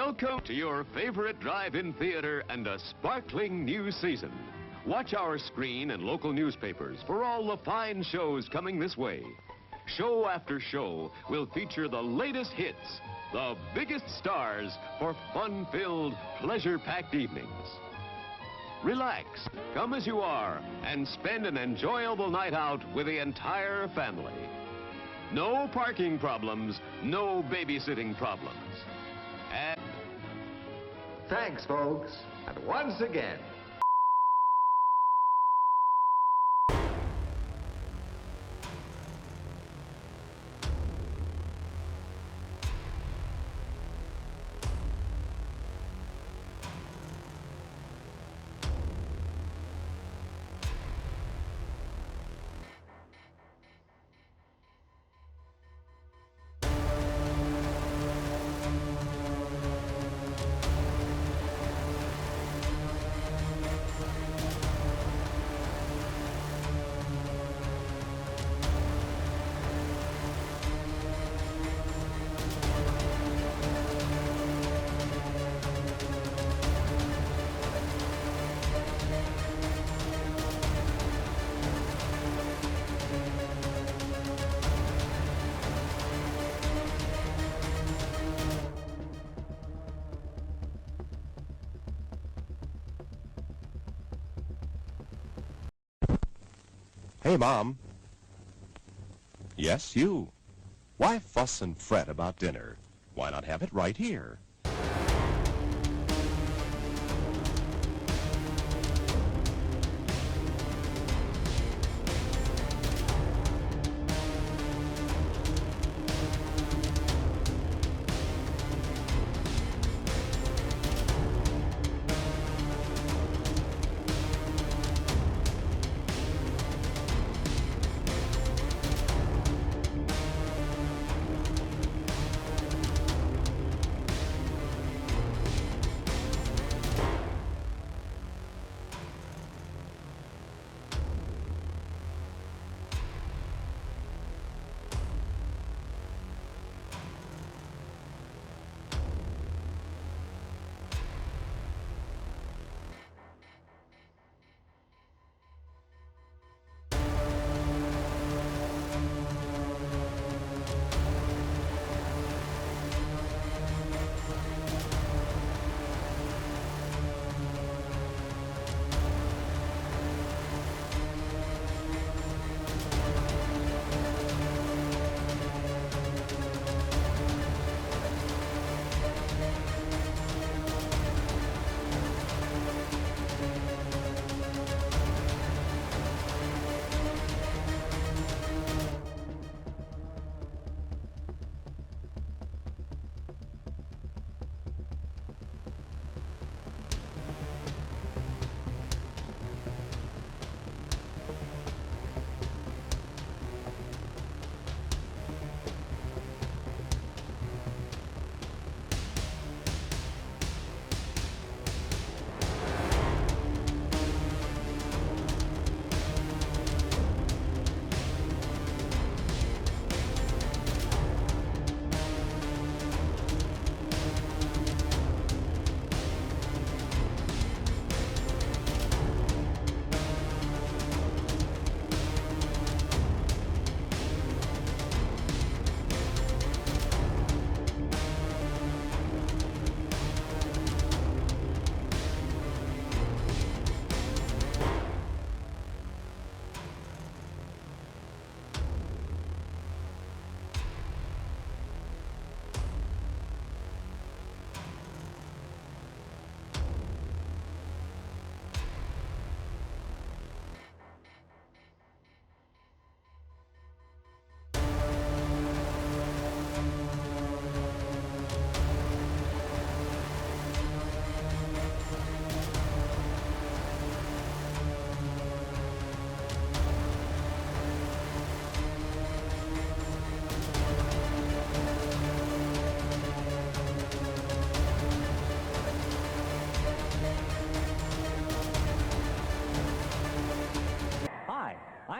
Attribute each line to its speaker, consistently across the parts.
Speaker 1: Welcome to your favorite drive-in theater and a sparkling new season. Watch our screen and local newspapers for all the fine shows coming this way. Show after show will feature the latest hits, the biggest stars for fun-filled, pleasure-packed evenings. Relax, come as you are, and spend an enjoyable night out with the entire family. No parking problems, no babysitting problems. And
Speaker 2: thanks, folks. And once again,
Speaker 3: Hey, Mom. Yes, you. Why fuss and fret about dinner? Why not have it right here?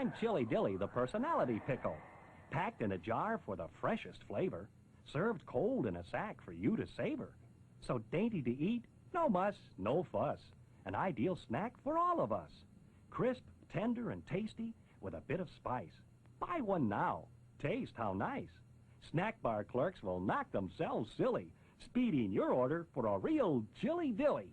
Speaker 4: I'm Chili Dilly, the personality pickle. Packed in a jar for the freshest flavor. Served cold in a sack for you to savor. So dainty to eat, no muss, no fuss. An ideal snack for all of us. Crisp, tender, and tasty with a bit of spice. Buy one now. Taste how nice. Snack bar clerks will knock themselves silly, speeding your order for a real chili dilly.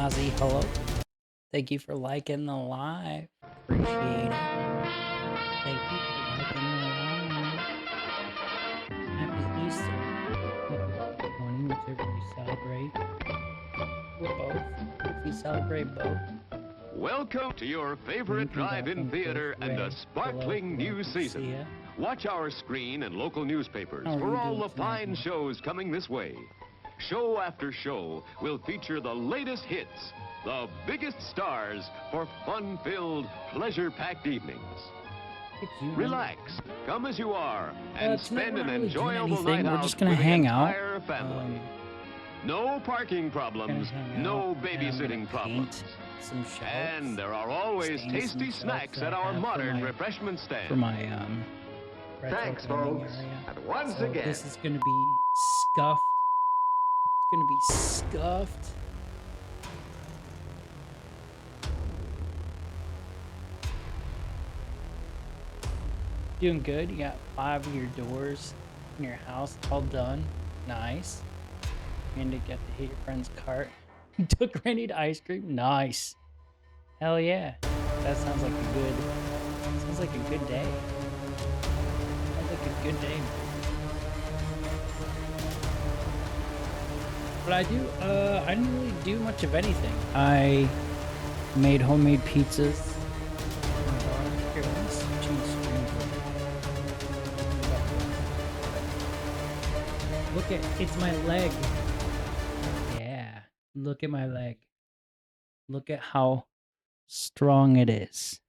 Speaker 5: Ozzy, hello. Thank you for liking the live. Appreciate it. Thank you for liking the live. Happy Easter. Good morning, whichever you celebrate. Or both. If you celebrate both.
Speaker 1: Welcome to your favorite drive-in theater and a sparkling new season. Watch our screen and local newspapers for all the fine shows coming this way. Show after show will feature the latest hits, the biggest stars for fun-filled, pleasure-packed evenings. Relax, come as you are, and spend an enjoyable night out with the entire family. No parking problems, no babysitting problems. And there are always tasty snacks at our modern refreshment stand.
Speaker 5: For my
Speaker 2: Thanks, folks. And once again,
Speaker 5: this is going to be scuffed. It's going to be scuffed. Doing good. You got 5 of your doors in your house all done. Nice. And to get to hit your friend's cart. Took Randy to ice cream. Nice. Hell yeah. That sounds like a good day. Sounds like a good day. But I didn't really do much of anything. I made homemade pizzas. Here, let's change screens. Look at, it's my leg. Yeah, look at my leg. Look at how strong it is,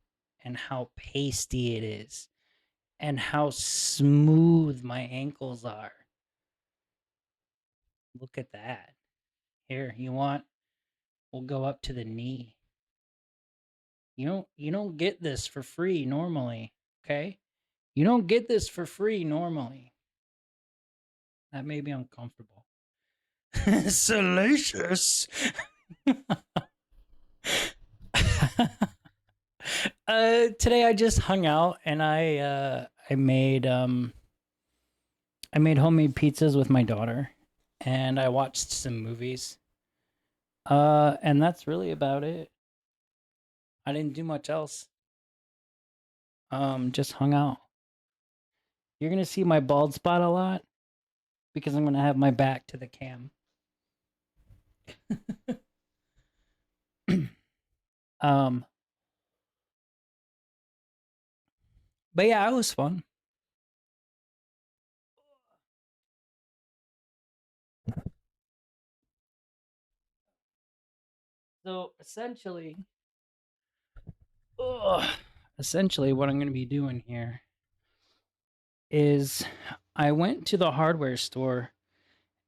Speaker 5: and how pasty it is, and how smooth my ankles are. Look at that. Here, you want? We'll go up to the knee. You don't get this for free normally, okay? You don't get this for free normally. That made me uncomfortable. Salacious. Today I just hung out and I made homemade pizzas with my daughter, and I watched some movies. And that's really about it. I didn't do much else. Just hung out. You're gonna see my bald spot a lot because I'm gonna have my back to the cam. But yeah, it was fun. So ugh, essentially what I'm going to be doing here is I went to the hardware store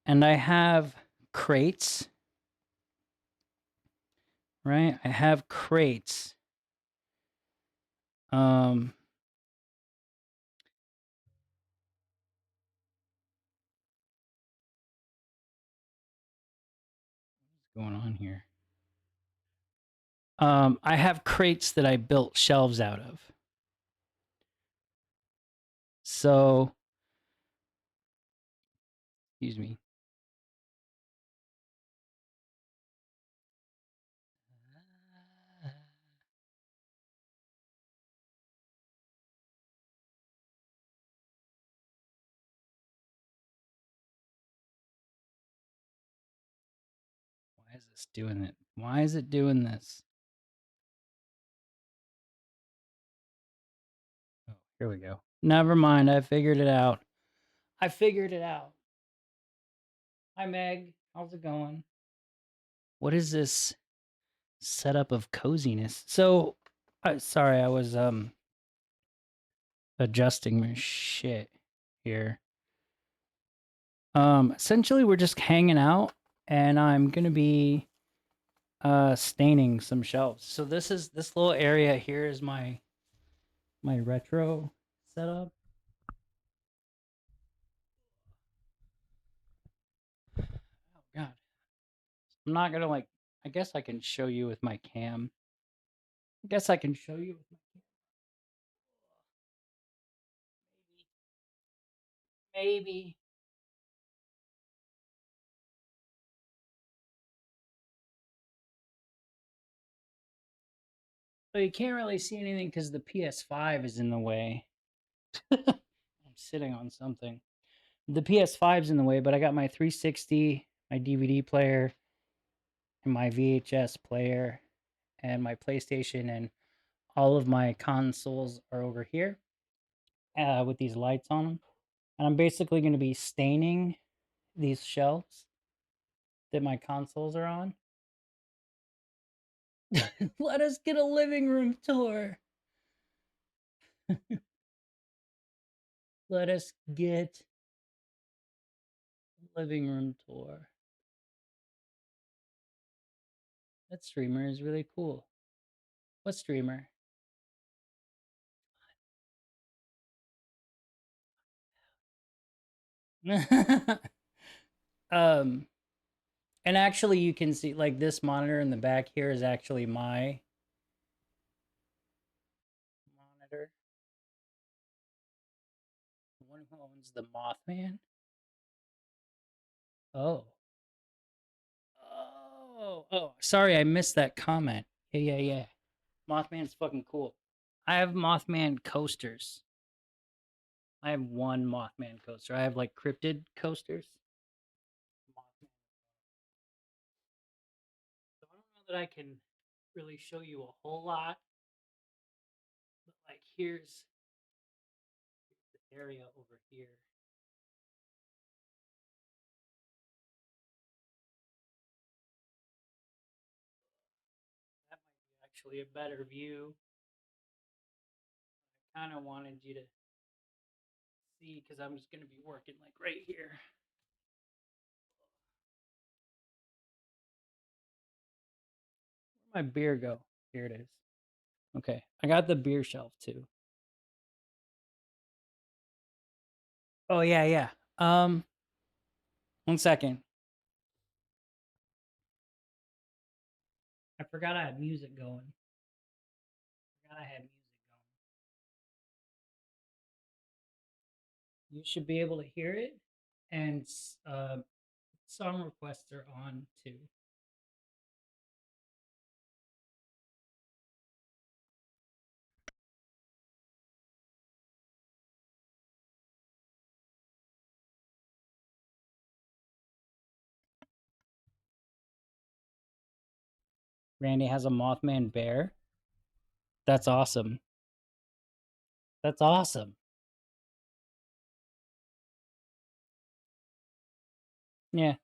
Speaker 5: and I have crates, right? I have crates. What's going on here? I have crates that I built shelves out of. So, excuse me. Why is this doing it? Why is it doing this? Oh, here we go. Never mind. I figured it out. I figured it out. Hi, Meg. How's it going? What is this setup of coziness? So, sorry, I was adjusting my shit here. Essentially, we're just hanging out, and I'm gonna be staining some shelves. So this little area here is my retro setup. Oh god. I'm not gonna like I guess I can show you with my cam. I guess I can show you with my cam. Maybe. So you can't really see anything because the PS5 is in the way. I'm sitting on something. The PS5's in the way, but I got my 360, my DVD player, and my VHS player, and my PlayStation, and all of my consoles are over here with these lights on them. And I'm basically going to be staining these shelves that my consoles are on. Let us get a living room tour. Let us get a living room tour. That streamer is really cool. What streamer? um and actually you can see like this monitor in the back here is actually my monitor. The one who owns the Mothman. Oh. Oh, sorry, I missed that comment. Yeah. Mothman's fucking cool. I have Mothman coasters. I have one Mothman coaster. I have like cryptid coasters. Mothman. So I don't know that I can really show you a whole lot. But like here's the area over here. That might be actually a better view. I kind of wanted you to see because I'm just going to be working like right here. Where'd my beer go? Here it is. Okay, I got the beer shelf too. Oh yeah. 1 second. I forgot I had music going. You should be able to hear it, and song requests are on too. Randy has a Mothman bear. That's awesome. That's awesome. Yeah.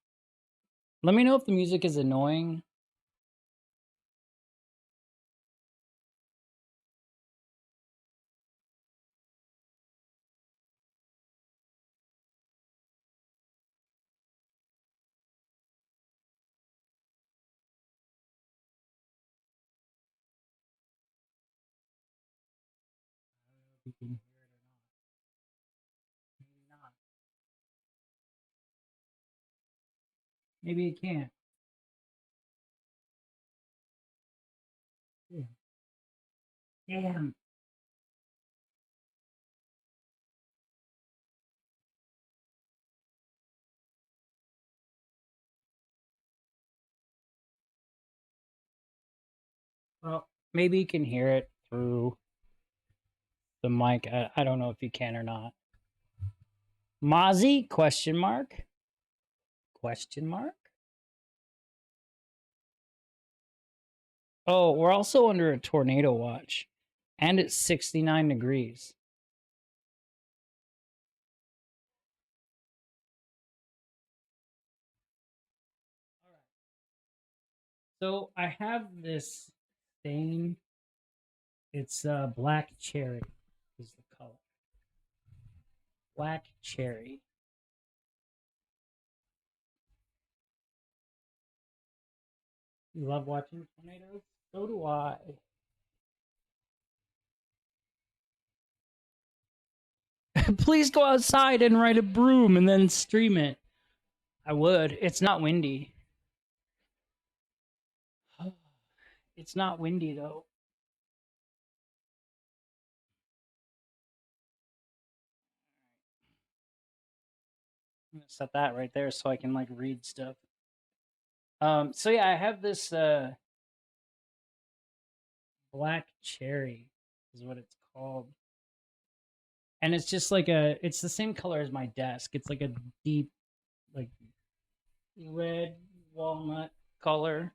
Speaker 5: Let me know if the music is annoying. You can hear it or not. Maybe not. Maybe it can't. Yeah. Damn. Well, maybe you can hear it through the mic. I don't know if you can or not. Mozzie? Question mark? Question mark? Oh, we're also under a tornado watch. And it's 69 degrees. All right. So I have this stain. It's black cherry is the color. Black cherry. You love watching tornadoes? So do I. Please go outside and ride a broom and then stream it. I would. It's not windy. It's not windy though. I'm gonna set that right there so I can like read stuff. So yeah, I have this black cherry is what it's called. And it's just like it's the same color as my desk. It's like a deep like red walnut color.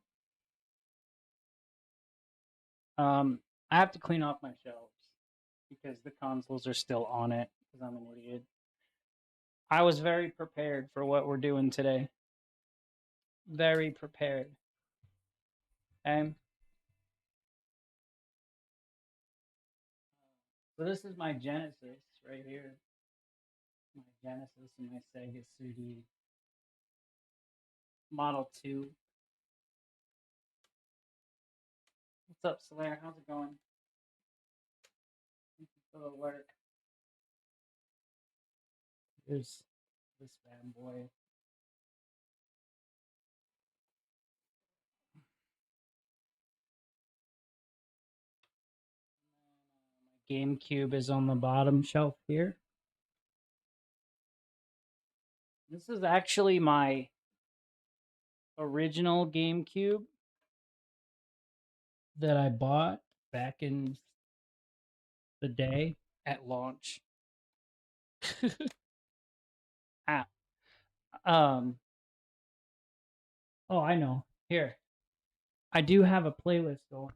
Speaker 5: I have to clean off my shelves because the consoles are still on it because I'm an idiot. I was very prepared for what we're doing today. Very prepared. Okay. So this is my Genesis right here. My Genesis and my Sega CD Model 2. What's up, Solaire? How's it going? Thank you for the work. Here's this bad boy. My GameCube is on the bottom shelf here. This is actually my original GameCube that I bought back in the day at launch. ah. Oh, I know. Here. I do have a playlist going.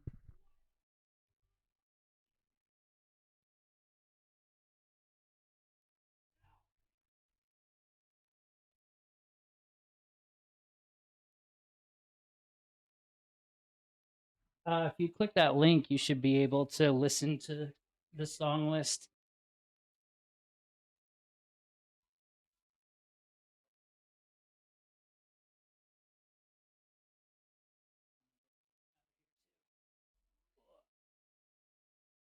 Speaker 5: If you click that link, you should be able to listen to the song list.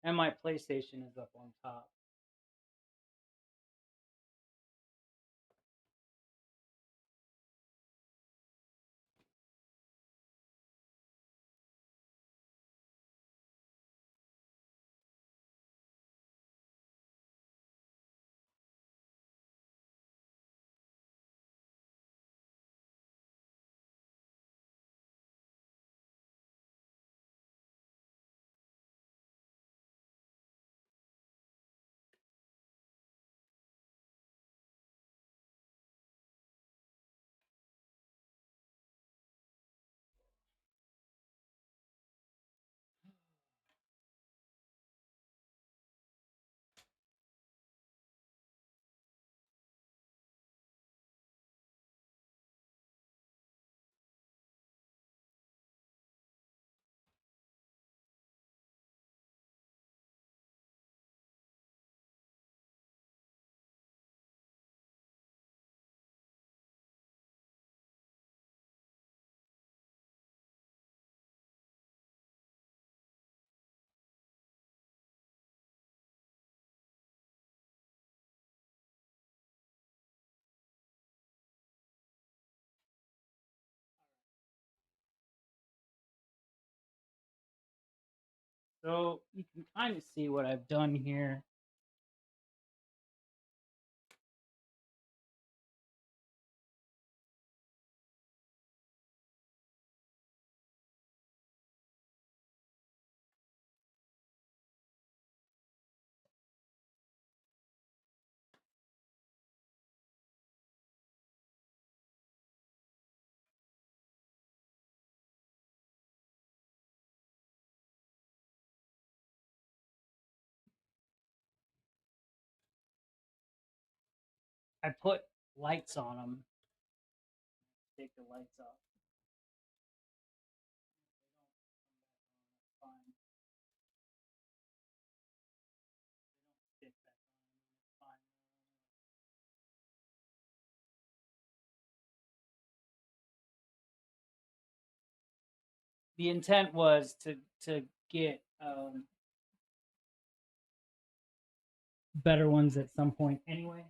Speaker 5: And my PlayStation is up on top. So you can kind of see what I've done here. I put lights on them. Take the lights off. Fine. Stick back on. Fine. The intent was to get better ones at some point anyway.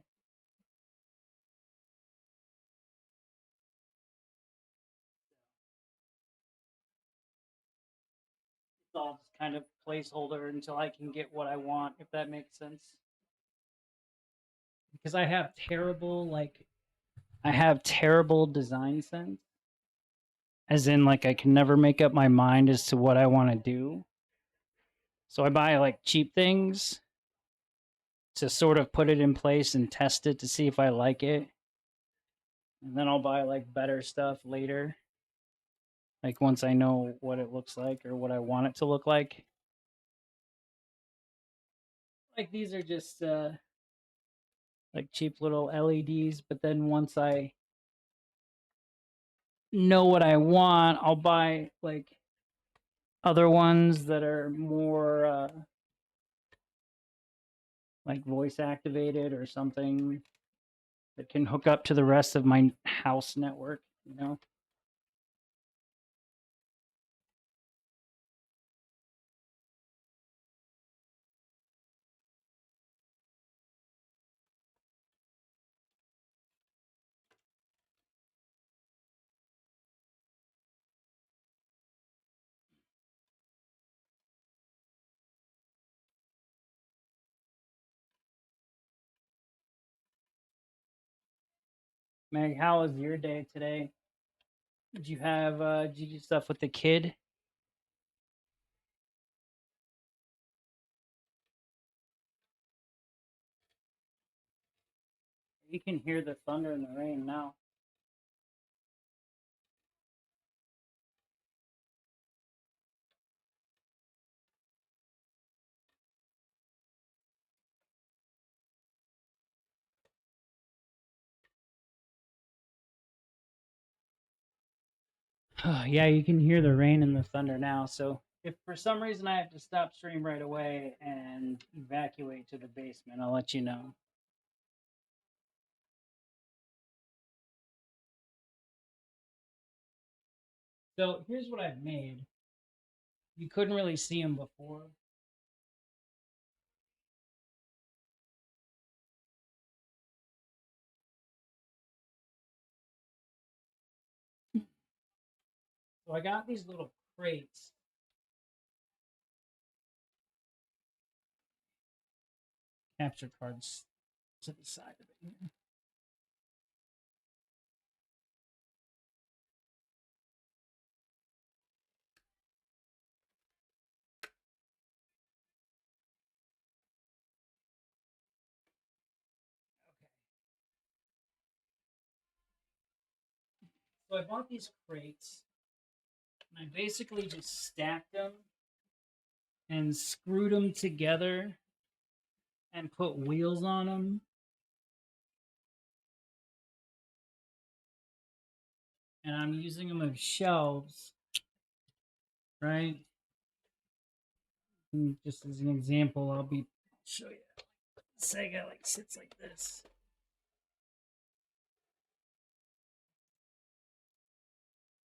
Speaker 5: It's all just kind of placeholder until I can get what I want, if that makes sense. Because I have terrible design sense. As in, like, I can never make up my mind as to what I want to do. So I buy like cheap things to sort of put it in place and test it to see if I like it. And then I'll buy like better stuff later. Like once I know what it looks like or what I want it to look like. Like these are just like cheap little LEDs, but then once I know what I want, I'll buy like other ones that are more like voice activated or something that can hook up to the rest of my house network, you know? Meg, how was your day today? Did you do stuff with the kid? You can hear the thunder and the rain now. Yeah, you can hear the rain and the thunder now. So if for some reason I have to stop stream right away and evacuate to the basement, I'll let you know. So here's what I've made. You couldn't really see them before. So I got these little crates. Capture cards to the side of it. So I bought these crates, and I basically just stacked them and screwed them together and put wheels on them. And I'm using them as shelves, right? And just as an example, I'll show you. Sega like sits like this.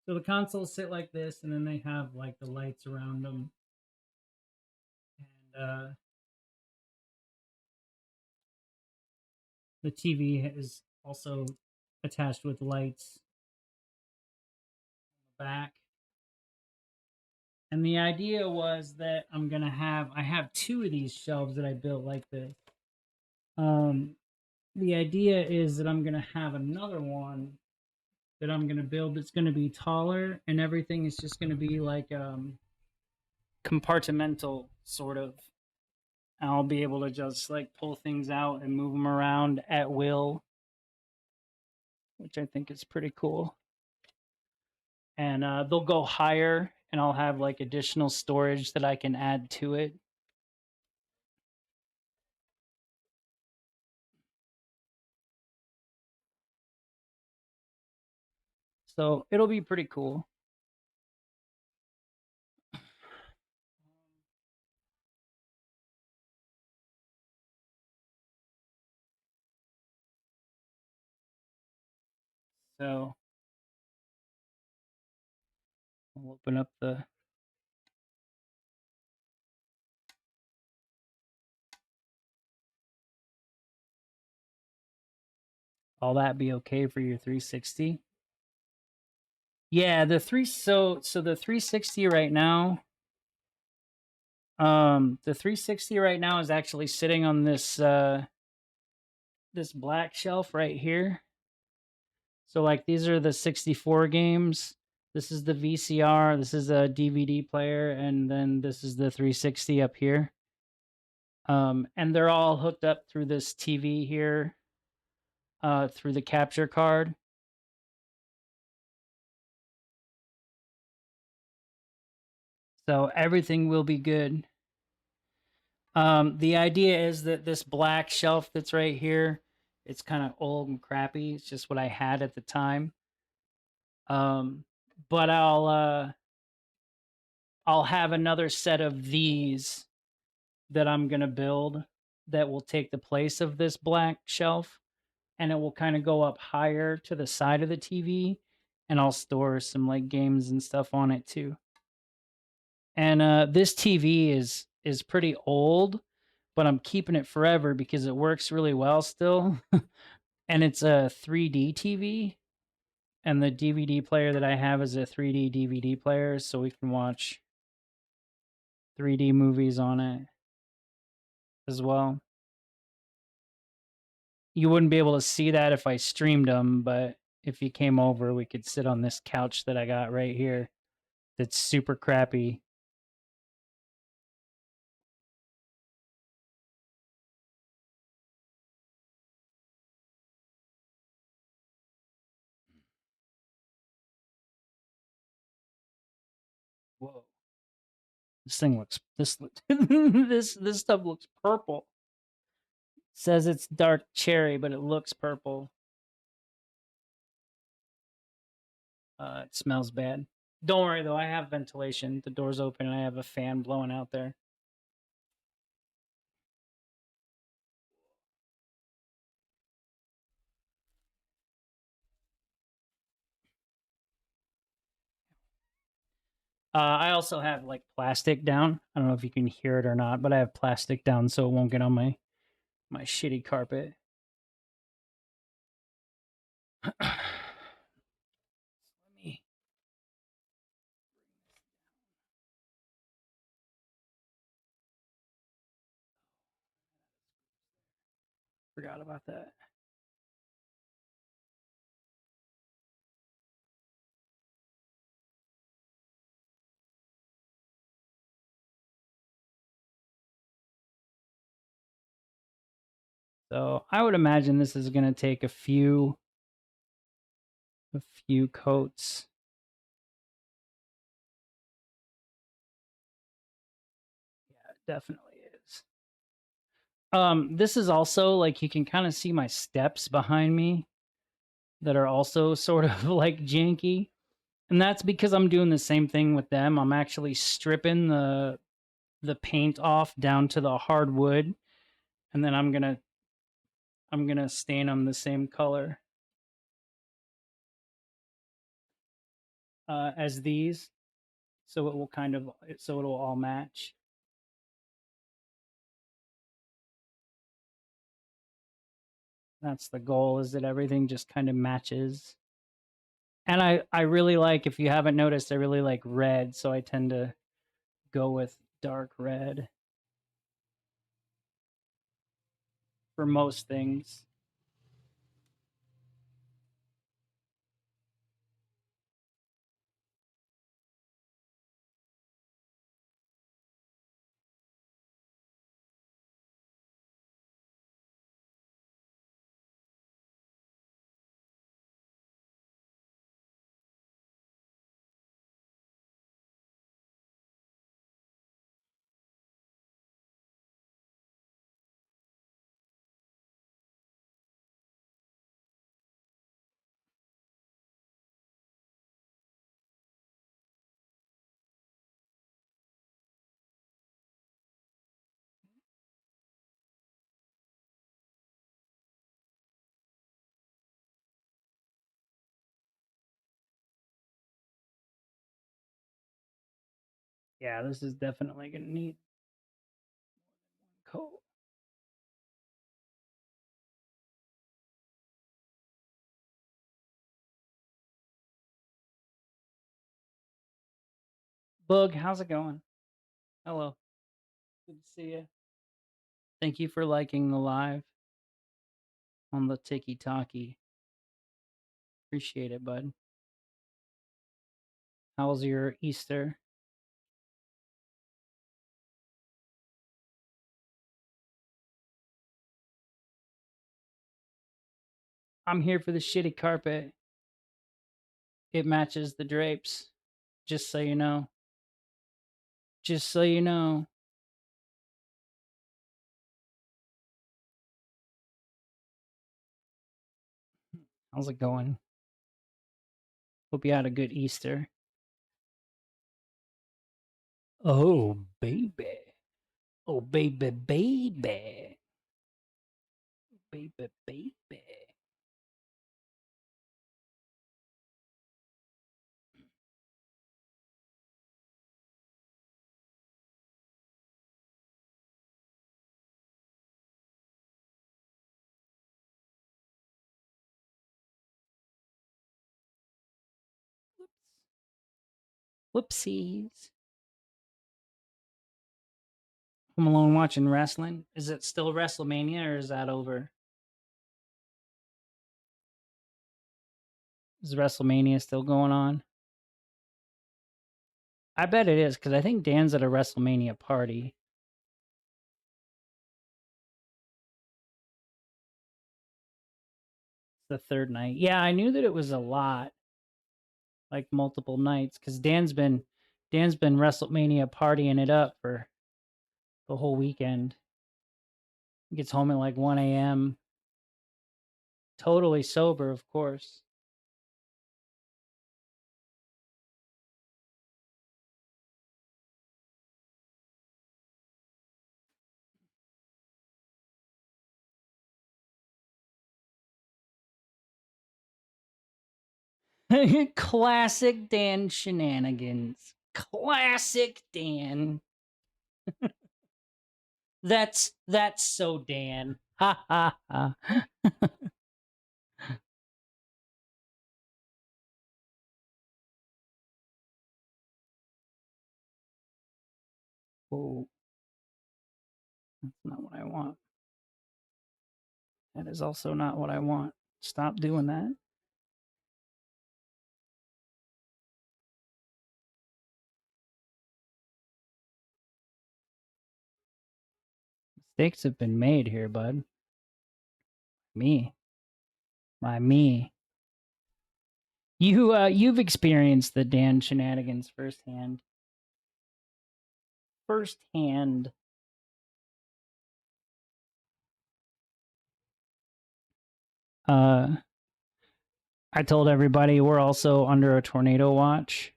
Speaker 5: So the consoles sit like this, and then they have like the lights around them. And the TV is also attached with lights on the back. And the idea was that I have two of these shelves that I built like this. The idea is that I'm gonna have another one that I'm gonna build that's gonna be taller, and everything is just gonna be like compartmental sort of. I'll be able to just like pull things out and move them around at will, which I think is pretty cool. And they'll go higher, and I'll have like additional storage that I can add to it. So it'll be pretty cool. So I'll open up the all that be okay for your 360? Yeah, the 360 right now, the 360 right now is actually sitting on this this black shelf right here. So like these are the 64 games. This is the VCR, this is a DVD player, and then this is the 360 up here. And they're all hooked up through this TV here, through the capture card. So everything will be good. The idea is that this black shelf that's right here, it's kind of old and crappy. It's just what I had at the time. But I'll have another set of these that I'm gonna build that will take the place of this black shelf, and it will kind of go up higher to the side of the TV, and I'll store some like games and stuff on it too. And this TV is pretty old, but I'm keeping it forever because it works really well still. And it's a 3D TV, and the DVD player that I have is a 3D DVD player, so we can watch 3D movies on it as well. You wouldn't be able to see that if I streamed them, but if you came over, we could sit on this couch that I got right here that's super crappy. Whoa. This thing looks this stuff looks purple. It says it's dark cherry, but it looks purple. It smells bad. Don't worry though, I have ventilation. The door's open and I have a fan blowing out there. I also have like plastic down. I don't know if you can hear it or not, but I have plastic down so it won't get on my shitty carpet. Let me forgot about that. So I would imagine this is going to take a few coats. Yeah, it definitely is. This is also like you can kind of see my steps behind me that are also sort of like janky. And that's because I'm doing the same thing with them. I'm actually stripping the paint off down to the hardwood, and then I'm gonna stain them the same color as these, so it'll all match. That's the goal, is that everything just kind of matches. And I really like, if you haven't noticed, I really like red, so I tend to go with dark red for most things. Yeah, this is definitely gonna need coat. Bug, how's it going? Hello. Good to see you. Thank you for liking the live on the Tiki Talkie. Appreciate it, bud. How was your Easter? I'm here for the shitty carpet. It matches the drapes. Just so you know. Just so you know. How's it going? Hope you had a good Easter. Oh, baby. Oh, baby, baby. Baby, baby. Whoopsies. I'm alone watching wrestling. Is it still WrestleMania or is that over? Is WrestleMania still going on? I bet it is because I think Dan's at a WrestleMania party. It's the third night. Yeah, I knew that it was a lot, like multiple nights, because Dan's been WrestleMania partying it up for the whole weekend. He gets home at like 1 a.m. Totally sober, of course. Classic Dan shenanigans. Classic Dan. That's so Dan. Ha ha ha. Oh, that's not what I want. That is also not what I want. Stop doing that. Mistakes have been made here, bud. Me. By me. You've experienced the Dan shenanigans firsthand. Firsthand. I told everybody we're also under a tornado watch.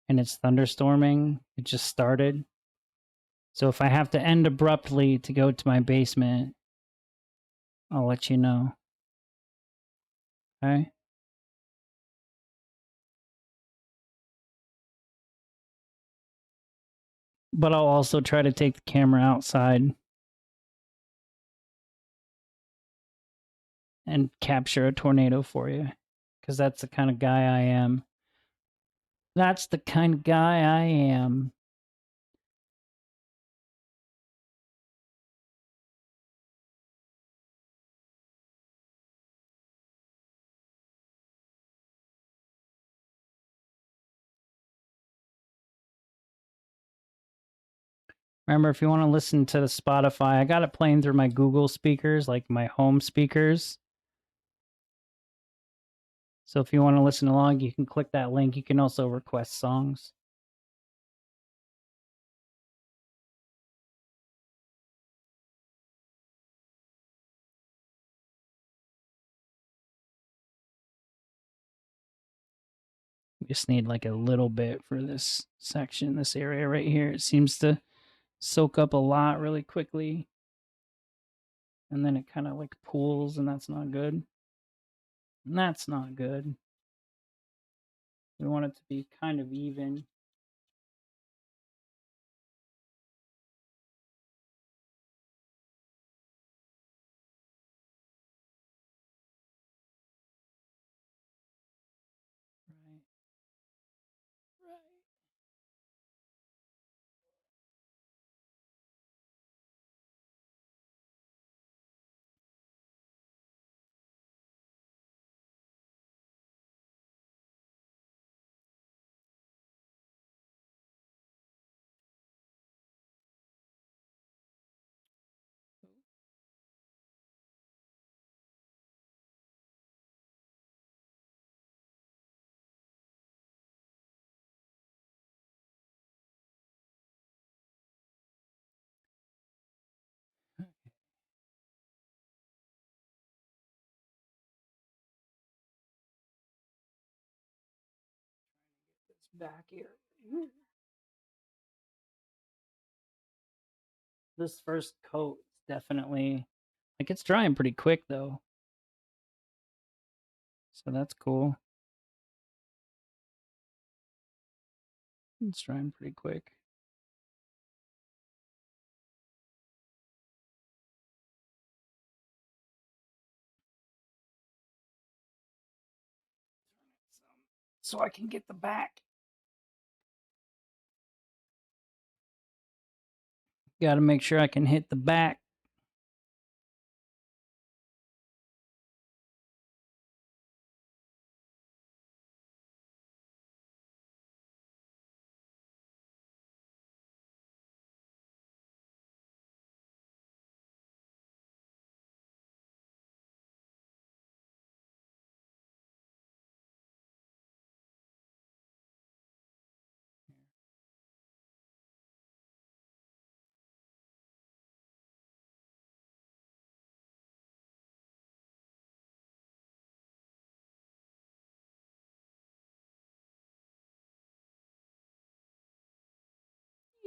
Speaker 5: And it's thunderstorming. It just started. So if I have to end abruptly to go to my basement, I'll let you know. Okay? But I'll also try to take the camera outside and capture a tornado for you. Because that's the kind of guy I am. That's the kind of guy I am. Remember, if you want to listen to the Spotify, I got it playing through my Google speakers, like my home speakers. So if you want to listen along, you can click that link. You can also request songs. We just need like a little bit for this section, this area right here. It seems to soak up a lot really quickly. And then it kind of like pools, and that's not good. And that's not good. We want it to be kind of even. Right. Right. It's back here. This first coat is definitely like it's drying pretty quick though. So that's cool. It's drying pretty quick. So I can get the back. Got to make sure I can hit the back.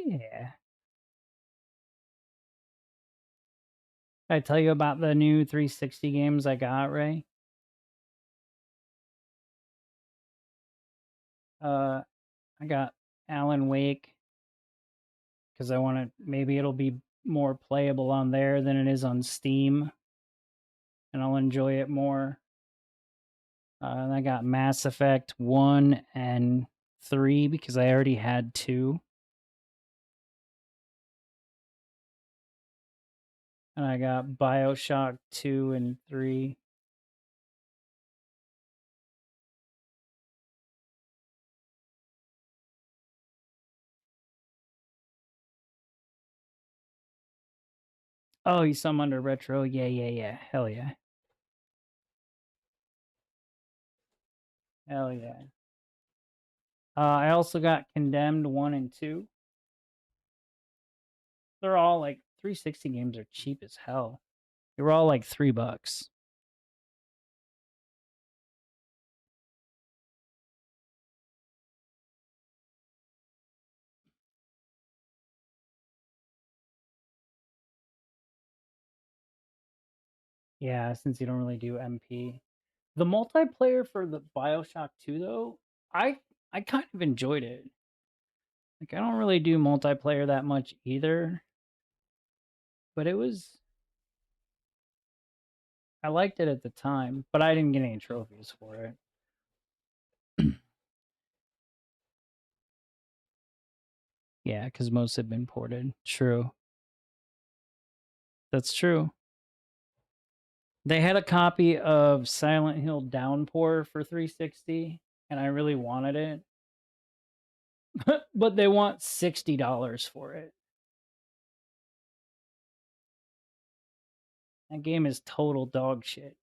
Speaker 5: Yeah. Did I tell you about the new 360 games I got, Ray? I got Alan Wake because I want to. Maybe it'll be more playable on there than it is on Steam, and I'll enjoy it more. And I got Mass Effect 1 and 3 because I already had 2. And I got BioShock 2 and 3. Oh, you some under retro? Yeah. Hell yeah. Hell yeah. I also got Condemned 1 and 2. They're all like 360 games are cheap as hell. They were all like $3. Yeah, since you don't really do MP. The multiplayer for the BioShock 2 though, I kind of enjoyed it. Like I don't really do multiplayer that much either. But I liked it at the time, but I didn't get any trophies for it. Yeah, because most have been ported. True. That's true. They had a copy of Silent Hill Downpour for 360, and I really wanted it. But they want $60 for it. That game is total dog shit.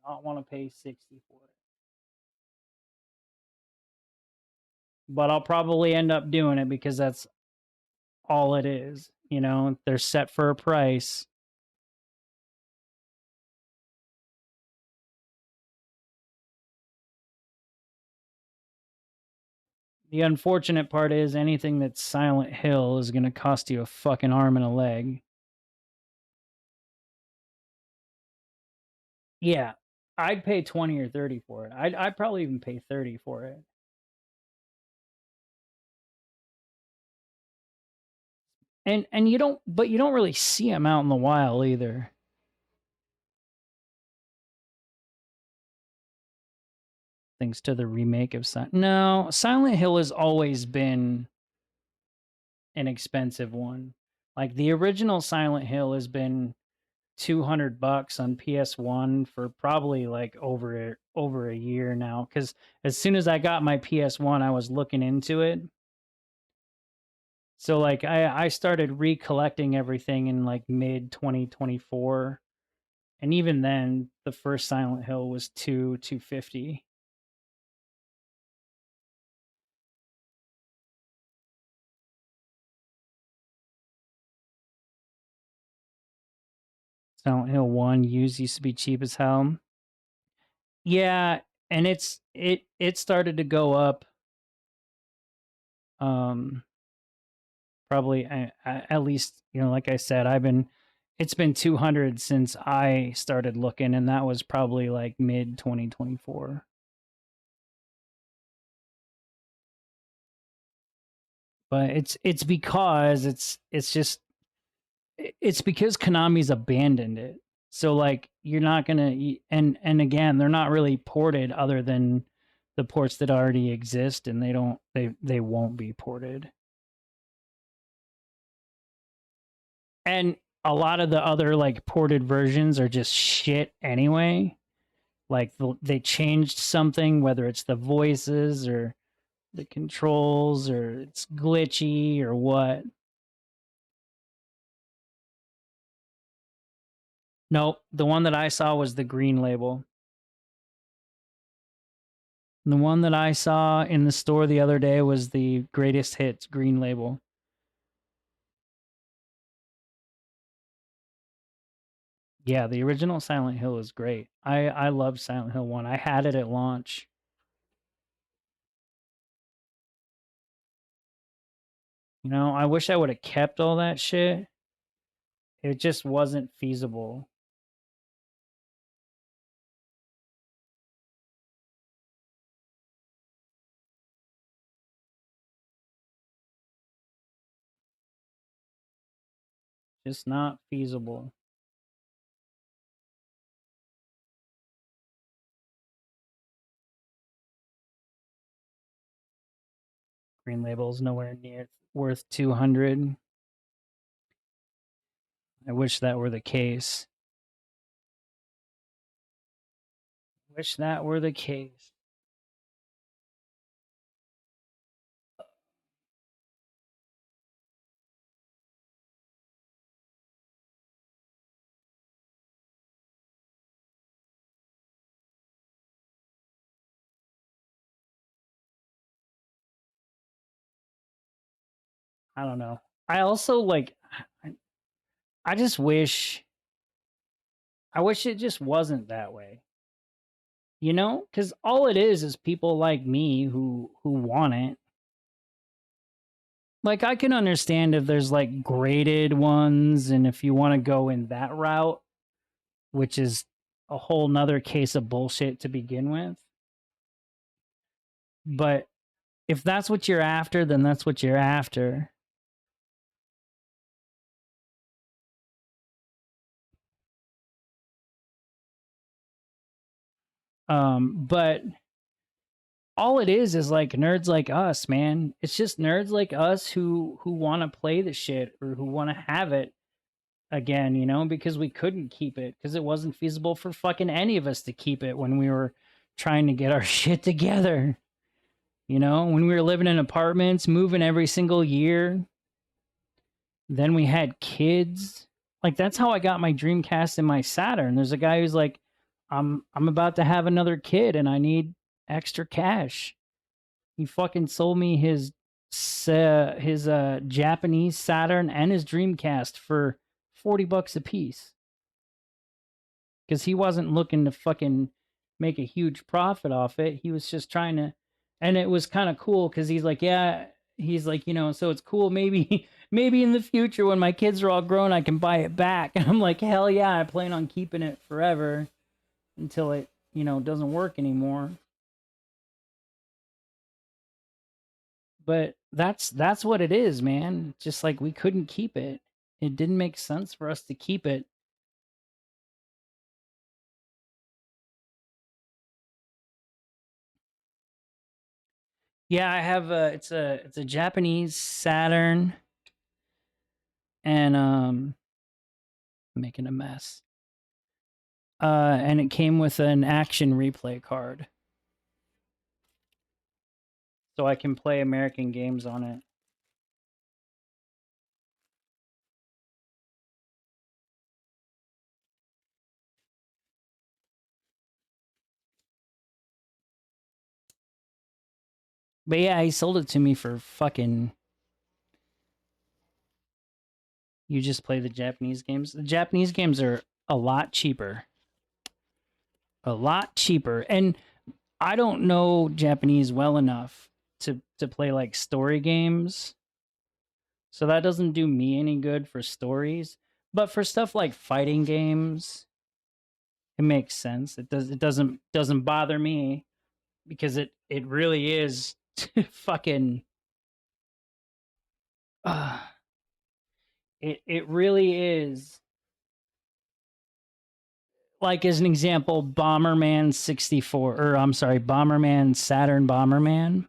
Speaker 5: I do not want to pay 60 for it. But I'll probably end up doing it because that's all it is. You know, they're set for a price. The unfortunate part is anything that's Silent Hill is going to cost you a fucking arm and a leg. Yeah, I'd pay 20 or 30 for it. I'd probably even pay 30 for it. And you don't really see them out in the wild either. Thanks to the remake of Silent Hill has always been an expensive one. Like the original Silent Hill has been $200 on PS1 for probably like over a year now. Because as soon as I got my PS1, I was looking into it. So like I started recollecting everything in like mid 2024, and even then, the first Silent Hill was $250. Silent Hill 1 used to be cheap as hell. Yeah, and it started to go up. Probably at least, you know, like I said, it's been 200 since I started looking, and that was probably like mid 2024. But it's because it's because Konami's abandoned it. So like you're not gonna and again, they're not really ported other than the ports that already exist, and they won't be ported. And a lot of the other like ported versions are just shit anyway. Like they changed something, whether it's the voices or the controls or it's glitchy or what. Nope, the one that I saw was the green label. The one that I saw in the store the other day was the greatest hits green label. Yeah, the original Silent Hill is great. I love Silent Hill 1. I had it at launch. You know, I wish I would have kept all that shit. It just wasn't feasible. Just not feasible. Green label's nowhere near worth 200. I wish that were the case. Wish that were the case. I don't know. I also like I just wish it just wasn't that way. You know? Cuz all it is people like me who want it. Like I can understand if there's like graded ones and if you want to go in that route, which is a whole nother case of bullshit to begin with. But if that's what you're after, then that's what you're after. But all it is like nerds like us, man. It's just nerds like us who want to play the shit or who want to have it again, you know, because we couldn't keep it because it wasn't feasible for fucking any of us to keep it when we were trying to get our shit together. You know, when we were living in apartments, moving every single year. Then we had kids. Like, that's how I got my Dreamcast and my Saturn. There's a guy who's like, I'm about to have another kid and I need extra cash. He fucking sold me his Japanese Saturn and his Dreamcast for $40 a piece. Because he wasn't looking to fucking make a huge profit off it. He was just trying to, and it was kind of cool because he's like, yeah, he's like, so it's cool. Maybe in the future when my kids are all grown, I can buy it back. And I'm like, hell yeah, I plan on keeping it forever until it, doesn't work anymore. But that's what it is, man. Just like we couldn't keep it. It didn't make sense for us to keep it. Yeah, I have it's a Japanese Saturn, and I'm making a mess. And it came with an action replay card, so I can play American games on it. But yeah, he sold it to me for fucking. You just play the Japanese games. The Japanese games are a lot cheaper. A lot cheaper. And I don't know Japanese well enough to play like story games. So that doesn't do me any good for stories. But for stuff like fighting games, it makes sense. It doesn't bother me because it really is fucking it really is. Like, as an example, Bomberman 64, or I'm sorry, Bomberman Saturn Bomberman.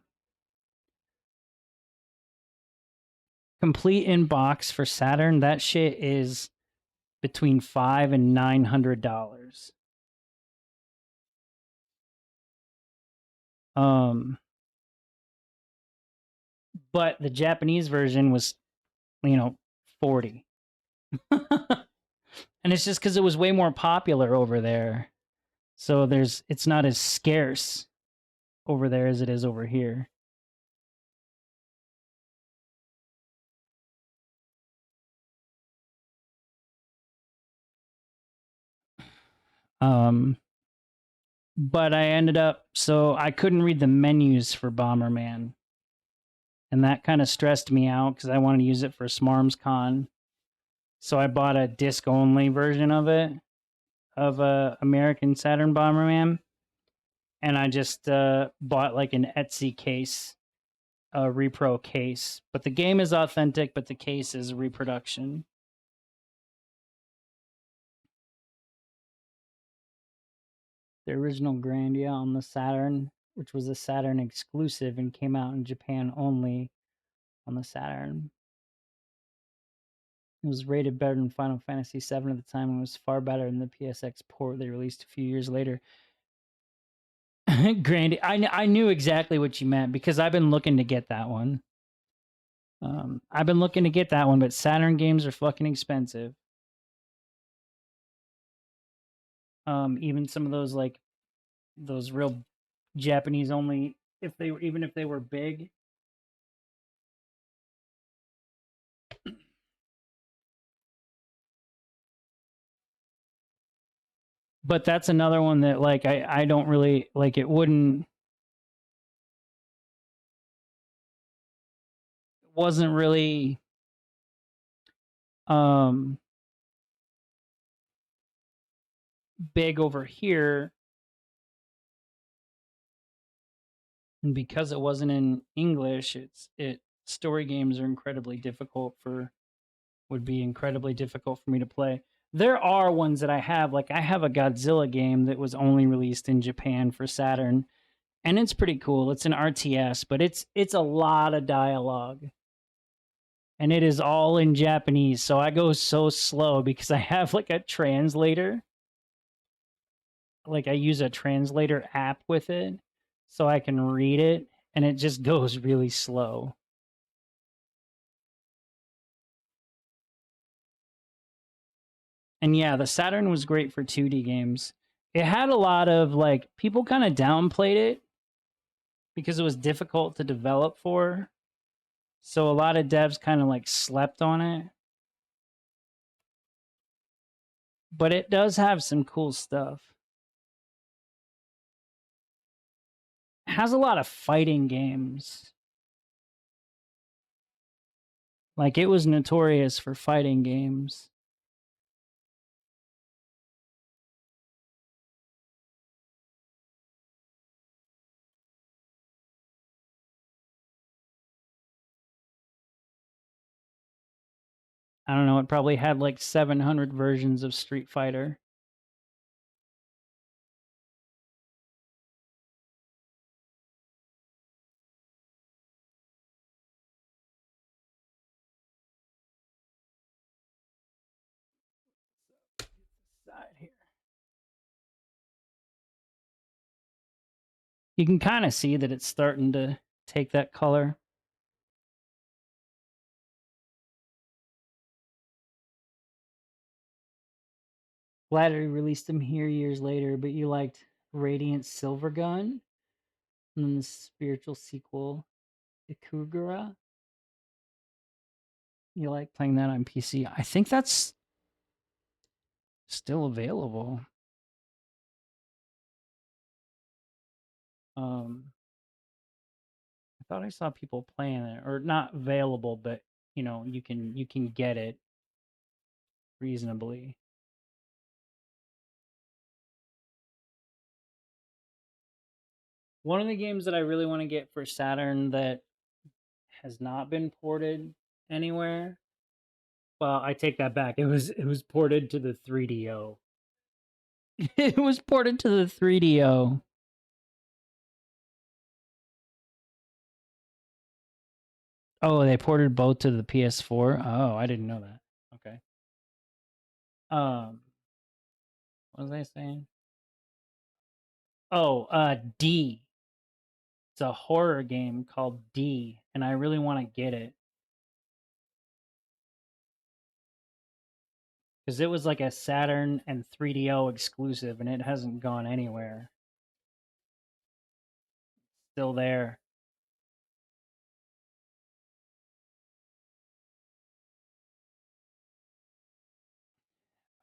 Speaker 5: Complete in box for Saturn, that shit is between $500 and $900. But the Japanese version was, 40. And it's just because it was way more popular over there. So it's not as scarce over there as it is over here. But I ended up, so I couldn't read the menus for Bomberman. And that kind of stressed me out because I wanted to use it for Smarms Con. So I bought a disc-only version of it, of American Saturn Bomberman. And I just bought like an Etsy case, a repro case. But the game is authentic, but the case is a reproduction. The original Grandia on the Saturn, which was a Saturn exclusive and came out in Japan only on the Saturn. It was rated better than Final Fantasy VII at the time and was far better than the PSX port they released a few years later. Grandia, I knew exactly what you meant because I've been looking to get that one. But Saturn games are fucking expensive. Even some of those, like, those real Japanese only, even if they were big. But that's another one that, like, I don't really, like, it wasn't really, big over here. And because it wasn't in English, story games would be incredibly difficult for me to play. There are ones that I have, like I have a Godzilla game that was only released in Japan for Saturn, and it's pretty cool. It's an RTS, but it's a lot of dialogue. And it is all in Japanese, so I go so slow because I have like a translator. Like I use a translator app with it so I can read it, and it just goes really slow. And yeah, the Saturn was great for 2D games. It had a lot of like people kind of downplayed it because it was difficult to develop for. So a lot of devs kind of like slept on it. But it does have some cool stuff. It has a lot of fighting games. Like it was notorious for fighting games. I don't know, it probably had like 700 versions of Street Fighter. Side here. You can kind of see that it's starting to take that color. Flattery released them here years later, but you liked Radiant Silvergun and then the spiritual sequel, Ikugura. You like playing that on PC? I think that's still available. I thought I saw people playing it, or not available, but you know, you can get it reasonably. One of the games that I really want to get for Saturn that has not been ported anywhere. Well, I take that back. It was ported to the 3DO. It was ported to the 3DO. Oh, they ported both to the PS4. Oh, I didn't know that. Okay. What was I saying? Oh, D. It's a horror game called D, and I really want to get it. Because it was like a Saturn and 3DO exclusive, and it hasn't gone anywhere. Still there.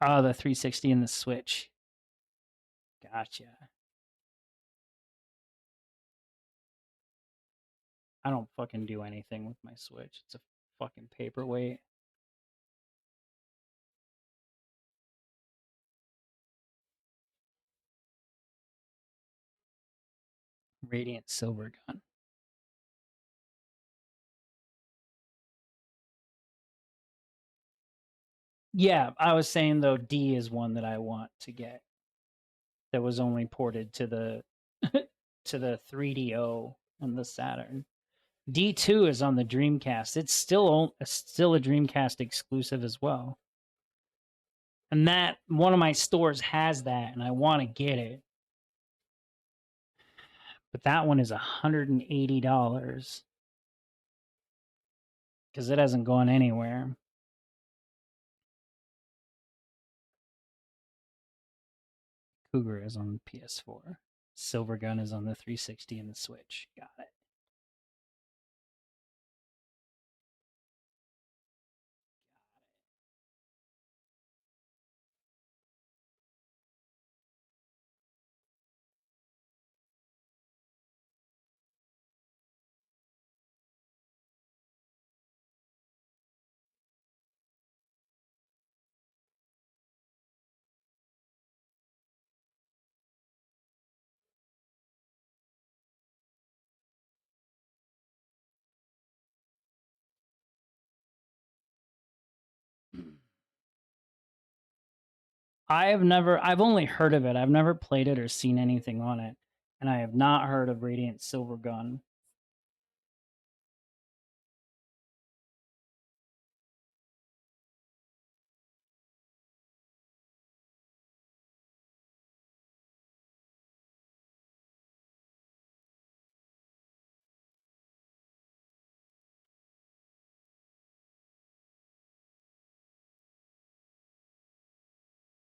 Speaker 5: Oh, the 360 and the Switch. Gotcha. I don't fucking do anything with my Switch. It's a fucking paperweight. Radiant Silvergun. Yeah, I was saying though D is one that I want to get. That was only ported to the to the 3DO and the Saturn. D2 is on the Dreamcast. It's still a Dreamcast exclusive as well. And that one of my stores has that, and I want to get it. But that one is $180 because it hasn't gone anywhere. Cougar is on the PS4. Silvergun is on the 360 and the Switch. Got it. I've only heard of it. I've never played it or seen anything on it. And I have not heard of Radiant Silvergun.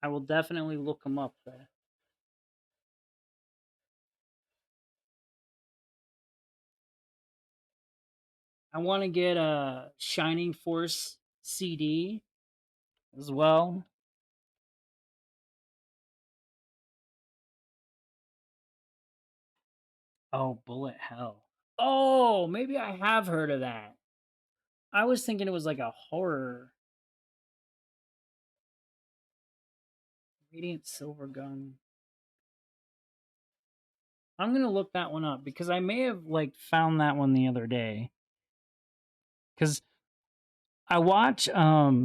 Speaker 5: I will definitely look them up there. I want to get a Shining Force CD as well. Oh, Bullet Hell. Oh, maybe I have heard of that. I was thinking it was like a horror. Radiant Silver Gun. I'm gonna look that one up because I may have like found that one the other day. Because I watch a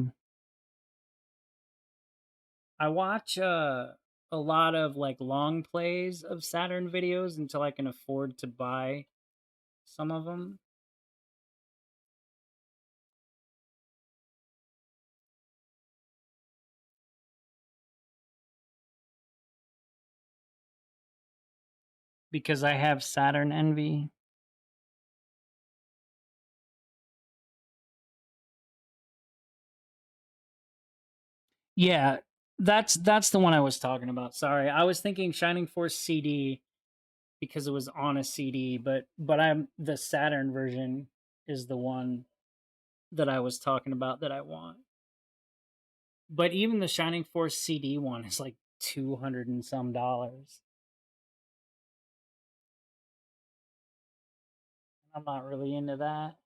Speaker 5: lot of like long plays of Saturn videos until I can afford to buy some of them. Because I have Saturn envy. Yeah, that's the one I was talking about. Sorry. I was thinking Shining Force CD because it was on a CD, but I'm the Saturn version is the one that I was talking about that I want. But even the Shining Force CD one is like $200 and some. I'm not really into that.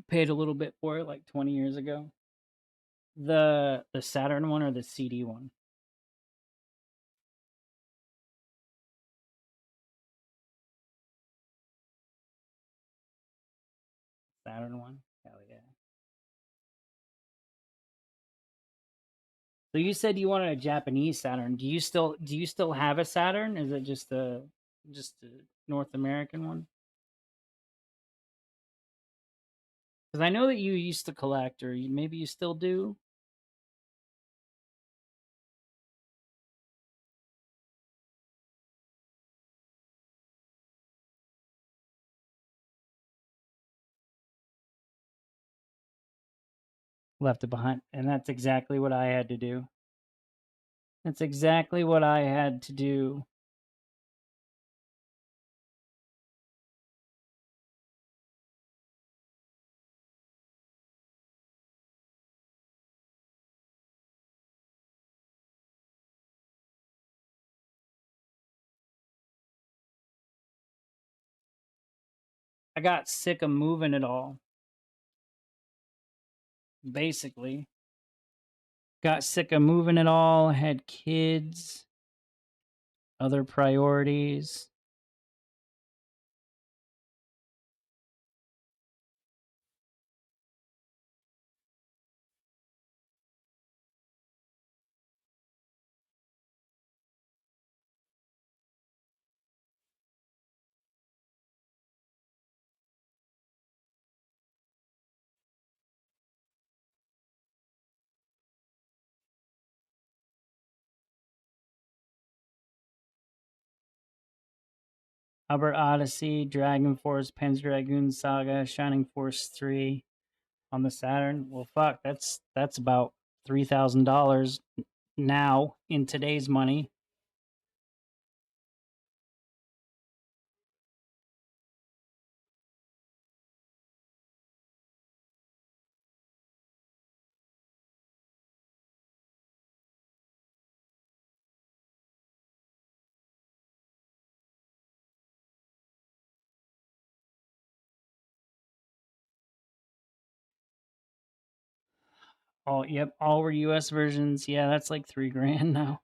Speaker 5: Paid a little bit for it like 20 years ago. The Saturn one or the CD one? Saturn one? Hell yeah. So you said you wanted a Japanese Saturn. Do you still have a Saturn? Is it just a North American one? Because I know that you used to collect, or maybe you still do. Left it behind, and that's exactly what I had to do. That's exactly what I had to do. I got sick of moving it all. Basically. Got sick of moving it all, had kids, other priorities. Albert Odyssey, Dragon Force, Panzer Dragoon Saga, Shining Force 3 on the Saturn. Well, fuck, that's about $3,000 now in today's money. All yep, all were US versions. Yeah, that's like $3,000 now.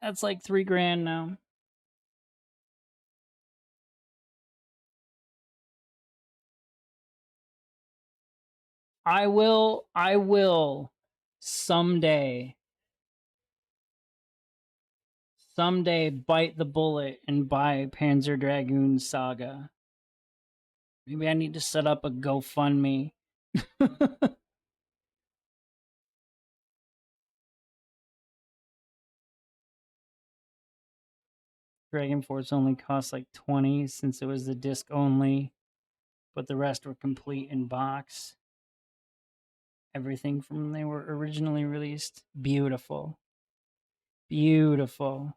Speaker 5: That's like $3,000 now. I will someday bite the bullet and buy Panzer Dragoon Saga. Maybe I need to set up a GoFundMe. Dragon Force only cost like 20 since it was the disc only, but the rest were complete in box. Everything from when they were originally released. Beautiful. Beautiful.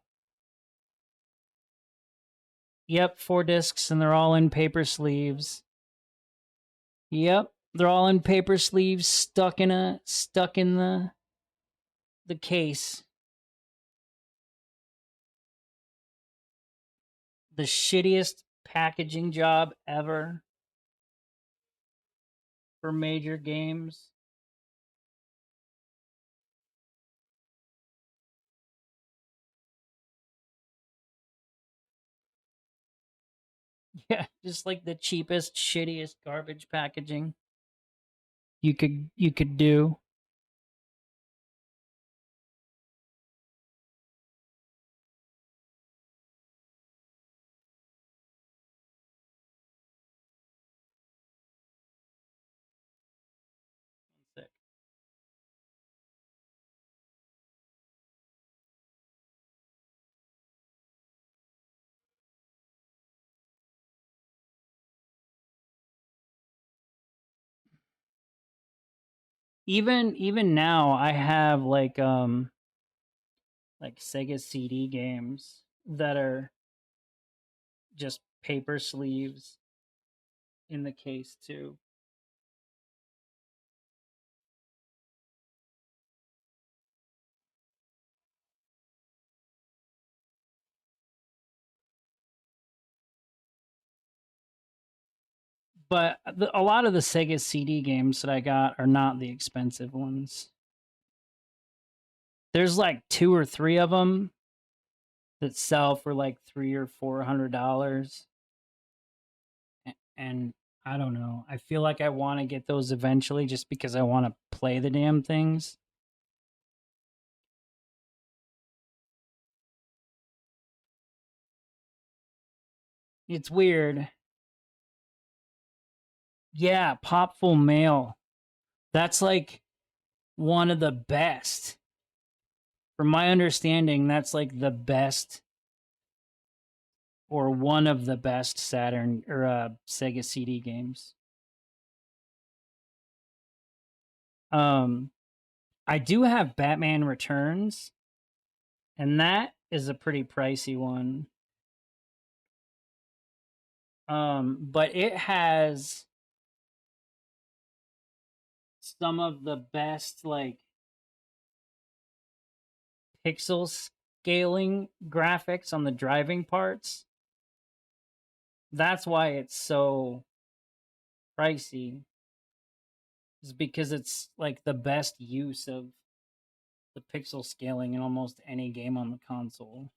Speaker 5: Yep, 4 discs and they're all in paper sleeves. Yep, they're all in paper sleeves stuck in the case. The shittiest packaging job ever for major games. Yeah, just like the cheapest, shittiest garbage packaging you could do. Sick. Even now I have like Sega CD games that are just paper sleeves in the case too. But a lot of the Sega CD games that I got are not the expensive ones. There's like 2 or 3 of them that sell for like $300 or $400, and I don't know. I feel like I want to get those eventually, just because I want to play the damn things. It's weird. Yeah, Popful Mail. That's like one of the best. From my understanding, that's like the best or one of the best Saturn or Sega CD games. I do have Batman Returns, and that is a pretty pricey one. But it has some of the best like pixel scaling graphics on the driving parts. That's why it's so pricey. Is because it's like the best use of the pixel scaling in almost any game on the console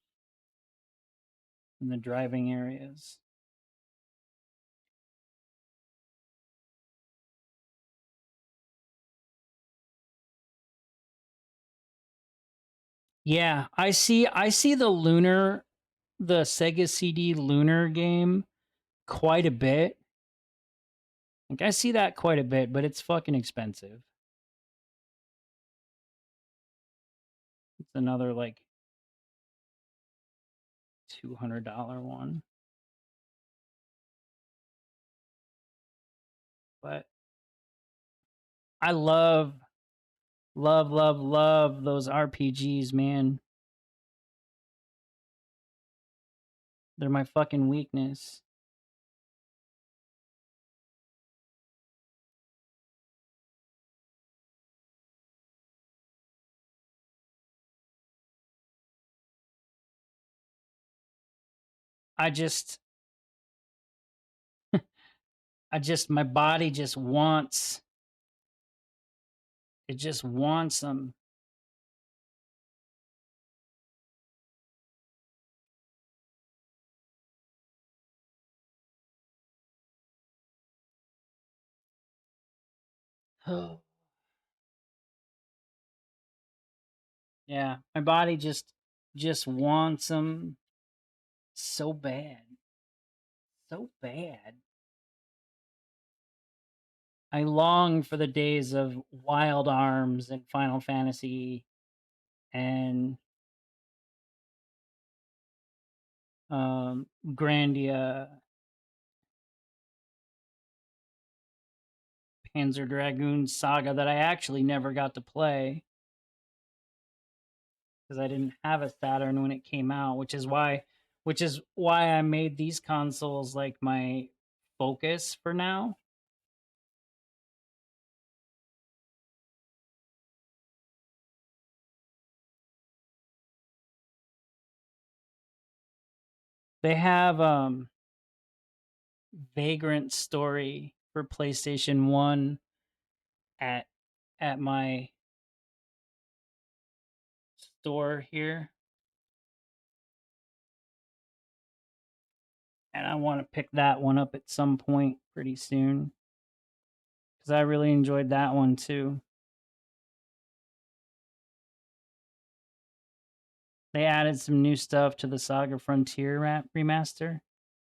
Speaker 5: in the driving areas. Yeah, I see the Sega CD Lunar game quite a bit. Like I see that quite a bit, but it's fucking expensive. It's another like $200 one. But I love those RPGs, man. They're my fucking weakness. I just my body just wants them. Yeah, my body just wants them so bad. So bad. I long for the days of Wild Arms and Final Fantasy and Grandia, Panzer Dragoon Saga that I actually never got to play because I didn't have a Saturn when it came out, which is why I made these consoles like my focus for now. They have Vagrant Story for PlayStation 1 at my store here. And I want to pick that one up at some point pretty soon. Because I really enjoyed that one too. They added some new stuff to the Saga Frontier remaster.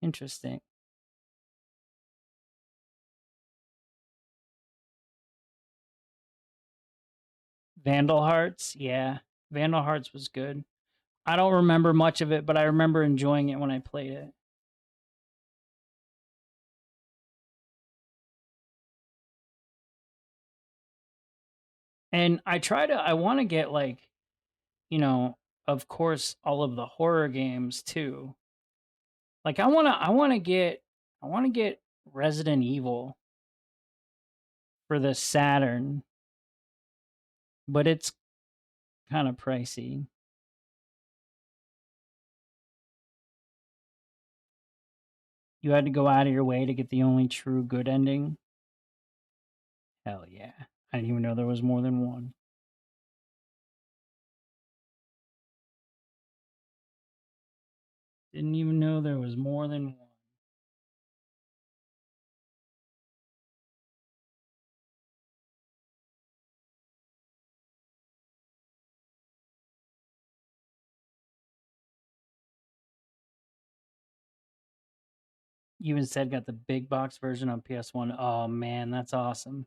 Speaker 5: Interesting. Vandal Hearts, yeah. Vandal Hearts was good. I don't remember much of it, but I remember enjoying it when I played it. And I want to get like, you know, of course, all of the horror games too. Like I want to get Resident Evil for the Saturn, but it's kind of pricey. You had to go out of your way to get the only true good ending. Hell yeah. I didn't even know there was more than one. Didn't even know there was more than one. You instead got the big box version on PS1. Oh man, that's awesome.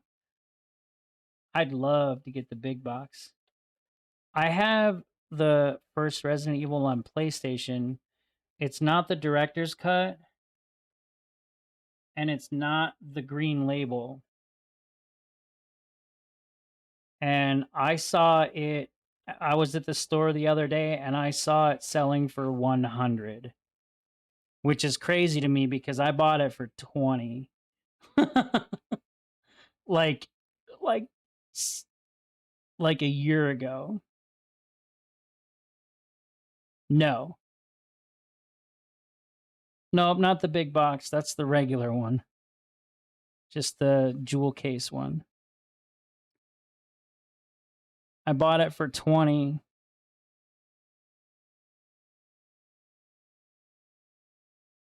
Speaker 5: I'd love to get the big box. I have the first Resident Evil on PlayStation. It's not the director's cut, and it's not the green label. And I saw it, I was at the store the other day, and I saw it selling for 100, which is crazy to me because I bought it for 20. like like a year ago. No. No, not the big box. That's the regular one. Just the jewel case one. I bought it for 20.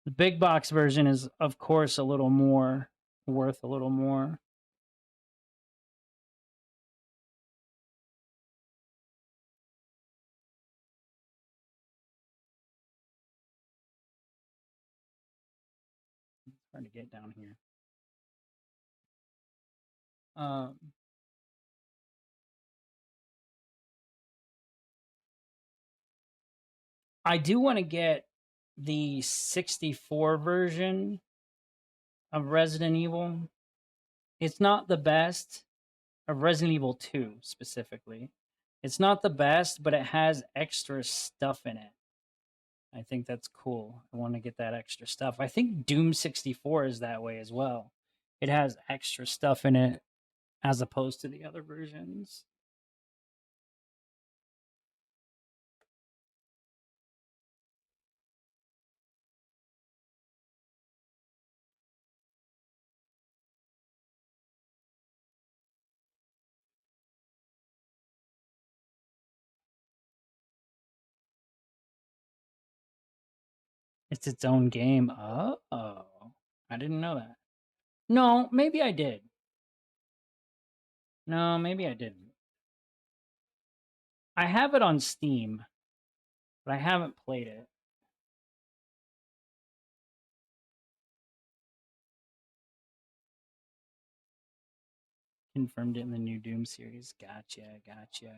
Speaker 5: The big box version is, of course, a little more, worth a little more. It's hard to get down here. I do want to get the 64 version of Resident Evil. It's not the best, of Resident Evil 2 specifically. It's not the best, but it has extra stuff in it. I think that's cool. I want to get that extra stuff. I think Doom 64 is that way as well. It has extra stuff in it as opposed to the other versions. It's its own game. Oh, I didn't know that. No, maybe I did. No, maybe I didn't. I have it on Steam, but I haven't played it. Confirmed it in the new Doom series. Gotcha, gotcha.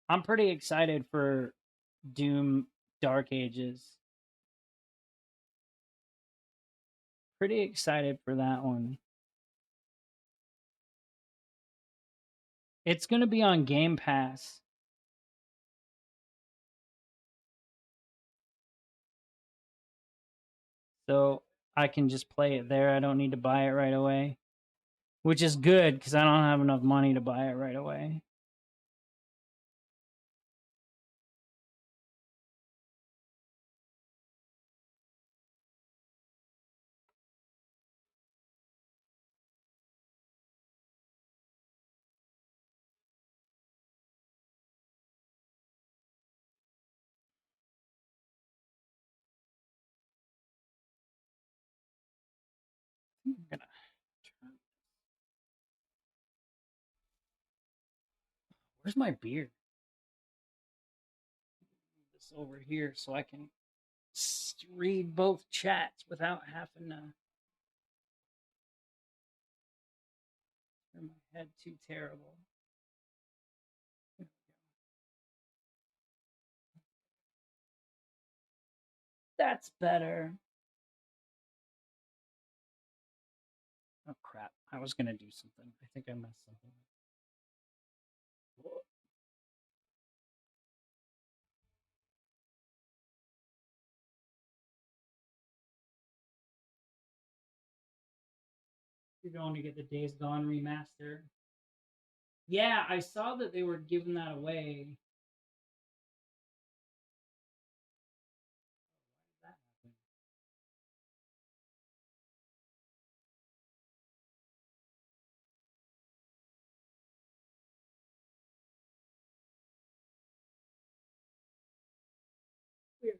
Speaker 5: I'm pretty excited for Doom Dark Ages. Pretty excited for that one. It's going to be on Game Pass. So I can just play it there. I don't need to buy it right away. Which is good because I don't have enough money to buy it right away. I'm gonna turn. Where's my beer? This over here so I can read both chats without having to turn my head too terrible. That's better. Oh crap! I was gonna do something. I think I messed something up. You're going to get the Days Gone remaster. Yeah, I saw that they were giving that away. Why did that happen? Weird.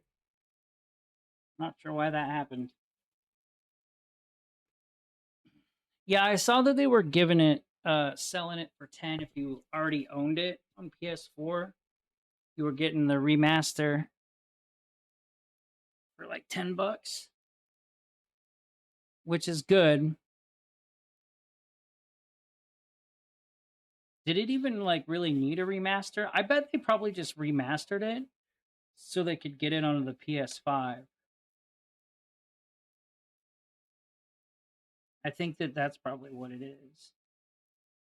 Speaker 5: Not sure why that happened. Yeah, I saw that they were giving it, selling it for 10 if you already owned it on PS4. You were getting the remaster for like $10, which is good. Did it even like really need a remaster? I bet they probably just remastered it so they could get it onto the PS5. I think that that's probably what it is.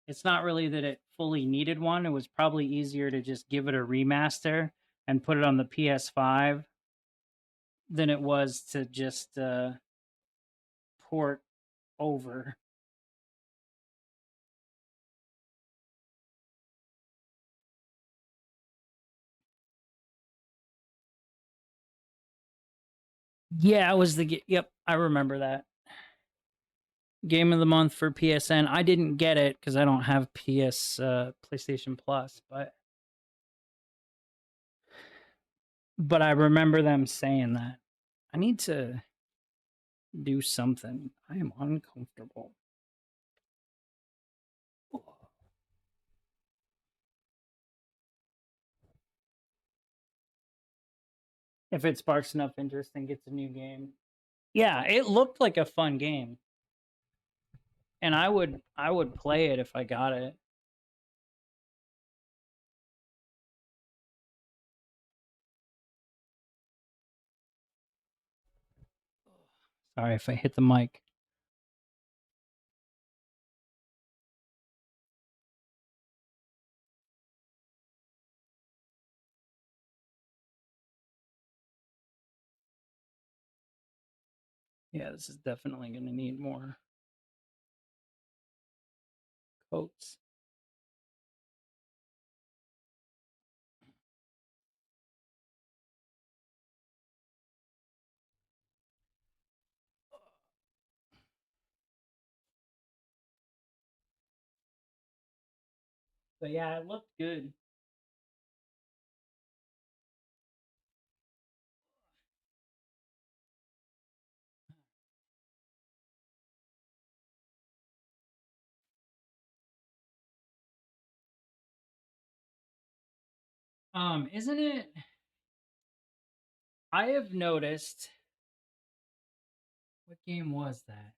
Speaker 5: It's not really that it fully needed one. It was probably easier to just give it a remaster and put it on the PS5 than it was to just port over. Yeah, it was yep, I remember that. Game of the month for PSN. I didn't get it because I don't have PlayStation Plus, but I remember them saying that. I need to do something. I am uncomfortable. If it sparks enough interest and gets a new game. Yeah, it looked like a fun game. And I would play it if I got it. Sorry if I hit the mic. Yeah, this is definitely going to need more coats. But yeah, it looked good. Isn't it? I have noticed What game was that?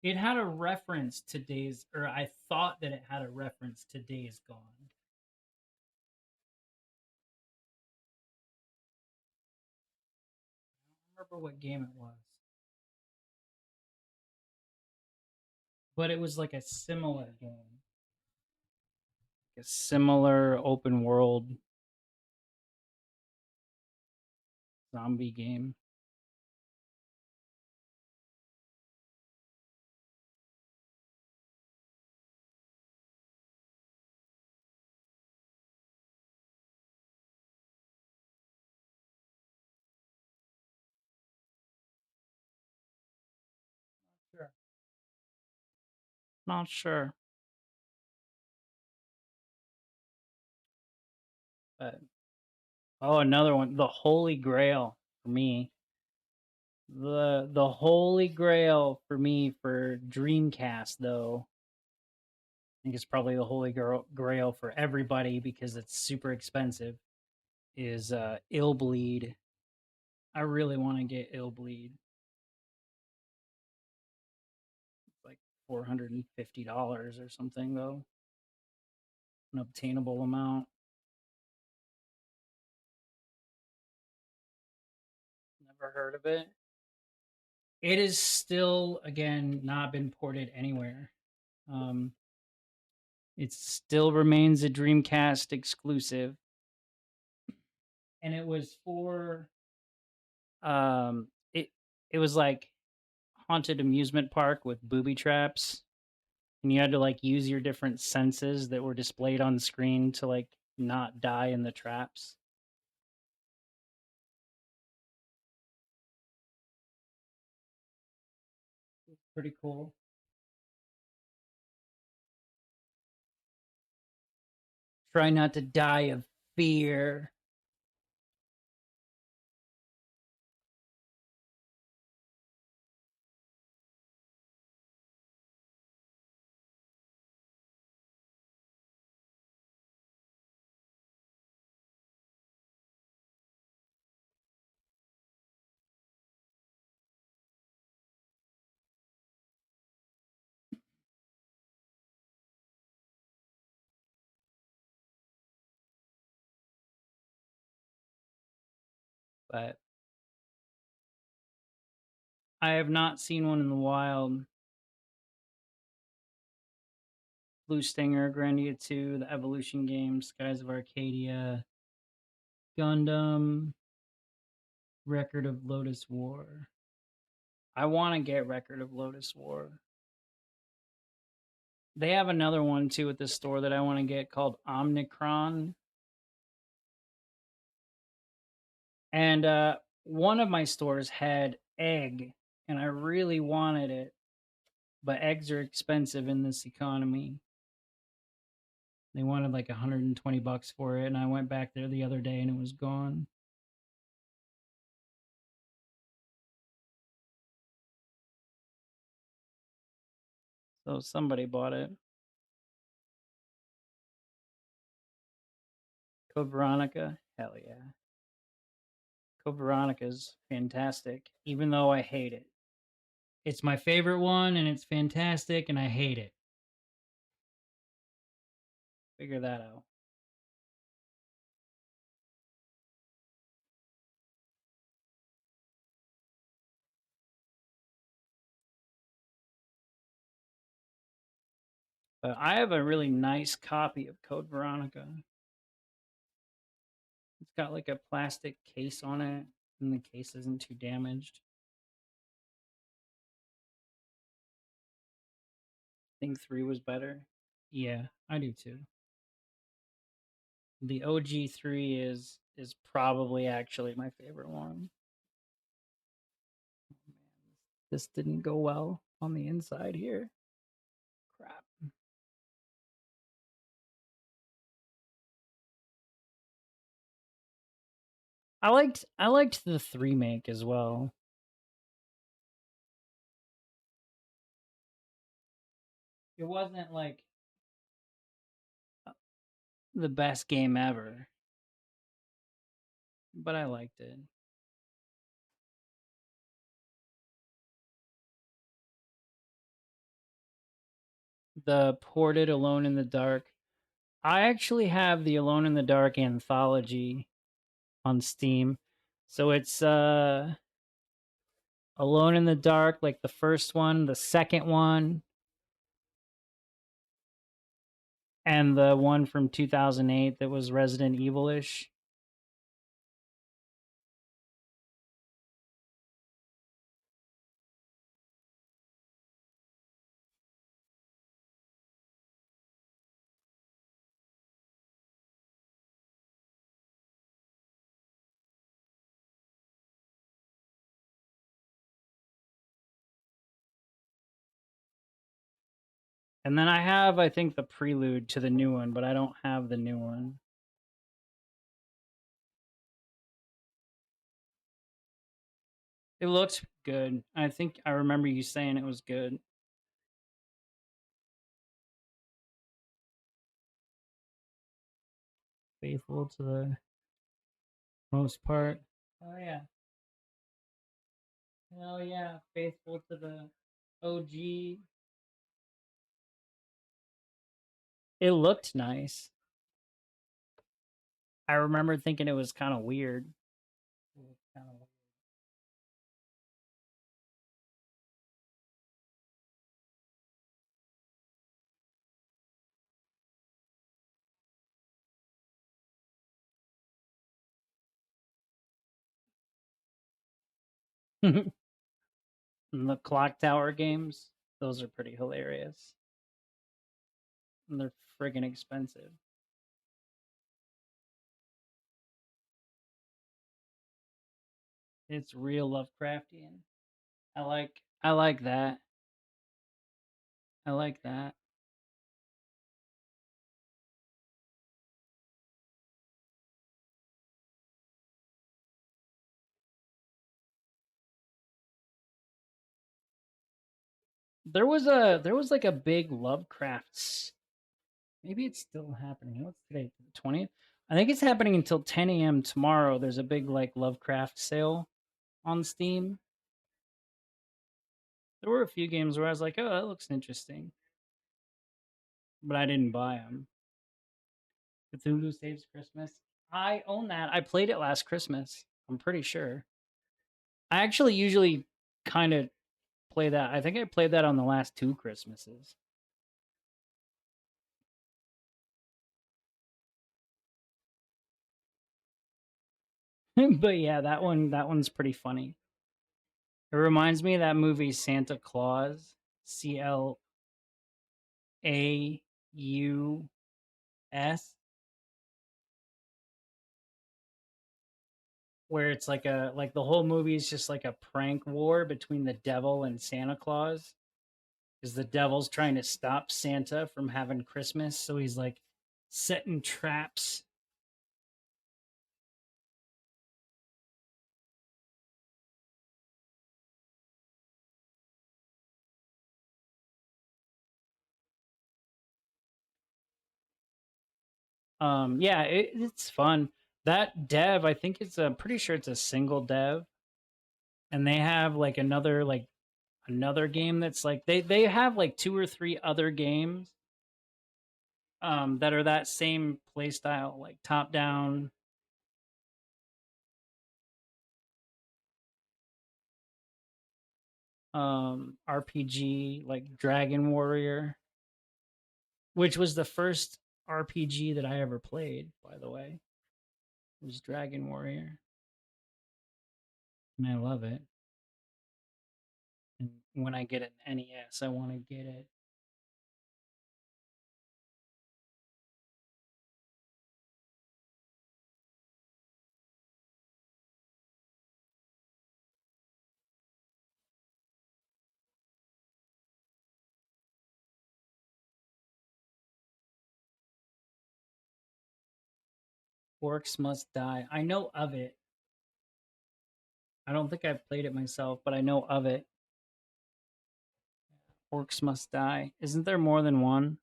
Speaker 5: It had a reference to Days, or I thought that it had a reference to Days Gone. I don't remember what game it was. But it was like a similar game. A similar open world zombie game. Sure. Not sure. But oh, another one. The Holy Grail for me. The Holy Grail for me for Dreamcast though. I think it's probably the Holy Grail for everybody because it's super expensive. Is Illbleed. I really want to get Illbleed. It's like $450 or something though. An obtainable amount. Never heard of it. It is still, again, not been ported anywhere. It still remains a Dreamcast exclusive. And it was for it was like haunted amusement park with booby traps. And you had to like use your different senses that were displayed on screen to like not die in the traps. Pretty cool. Try not to die of fear. But I have not seen one in the wild. Blue Stinger, Grandia 2, the Evolution games, Skies of Arcadia, Gundam, Record of Lotus War. I want to get Record of Lotus War. They have another one too at the store that I want to get called Omnicron. And one of my stores had Egg, and I really wanted it. But eggs are expensive in this economy. They wanted like $120 for it, and I went back there the other day and it was gone. So somebody bought it. Code Veronica, hell yeah. Code Veronica's fantastic, even though I hate it. It's my favorite one, and it's fantastic, and I hate it. Figure that out. But I have a really nice copy of Code Veronica. It's got like a plastic case on it, and the case isn't too damaged. I think 3 was better. Yeah, I do too. The OG 3 is probably actually my favorite one. Oh, man. This didn't go well on the inside here. Crap. I liked the 3 make as well. It wasn't like the best game ever, but I liked it. The ported Alone in the Dark. I actually have the Alone in the Dark anthology on Steam. So it's Alone in the Dark, like the first one, the second one, and the one from 2008 that was Resident Evil-ish. And then I have, I think, the prelude to the new one, but I don't have the new one. It looked good. I think I remember you saying it was good. Faithful to the most part. Oh yeah. Hell yeah. Faithful to the OG. It looked nice. I remember thinking it was kind of weird. It was kind of weird. And the Clock Tower games, those are pretty hilarious. And they're friggin' expensive. It's real Lovecraftian. I like that. I like that. There was like a big Lovecrafts. Maybe it's still happening. What's today? The 20th? I think it's happening until 10 a.m. tomorrow. There's a big like Lovecraft sale on Steam. There were a few games where I was like, oh, that looks interesting. But I didn't buy them. Cthulhu Saves Christmas. I own that. I played it last Christmas. I'm pretty sure. I actually usually kind of play that. I think I played that on the last 2 Christmases. But yeah, that one's pretty funny. It reminds me of that movie Santa Claus, CLAUS, where it's like the whole movie is just like a prank war between the devil and Santa Claus. Because the devil's trying to stop Santa from having Christmas, so he's like setting traps. Yeah, it's fun. That dev, I think it's pretty sure it's a single dev, and they have like another game that's like they have like 2 or 3 other games that are that same play style, like top down. RPG like Dragon Warrior, which was the first RPG that I ever played, by the way. It was Dragon Warrior. And I love it. And when I get an NES, I want to get it. Orcs Must Die. I know of it. I don't think I've played it myself, but I know of it. Orcs Must Die. Isn't there more than one?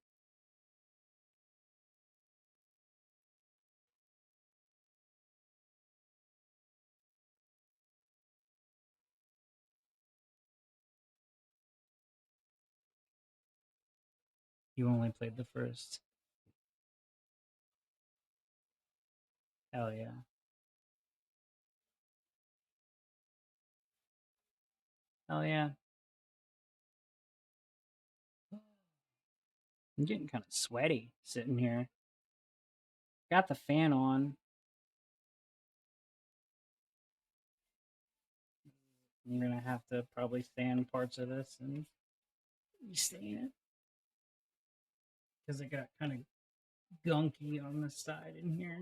Speaker 5: You only played the first. Hell yeah. Hell yeah. I'm getting kind of sweaty sitting here. Got the fan on. I'm gonna have to probably sand parts of this and restain it because it got kind of gunky on the side in here.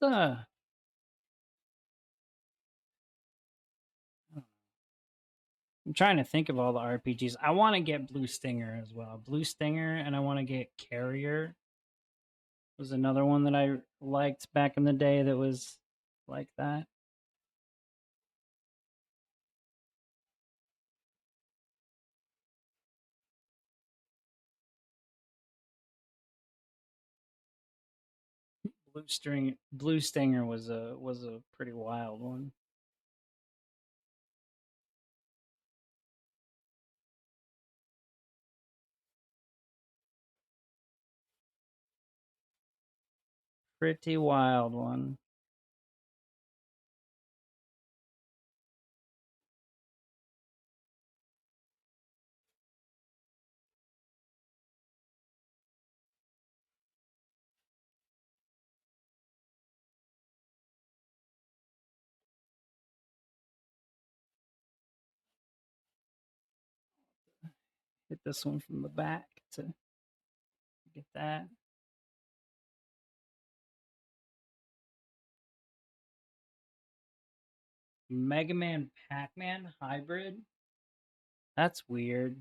Speaker 5: I'm trying to think of all the RPGs. I want to get Blue Stinger as well. Blue Stinger, and I want to get Carrier. Was another one that I liked back in the day that was like that. Blue Stinger was a pretty wild one. Pretty wild one. Hit this one from the back to get that. Mega Man Pac-Man hybrid? That's weird.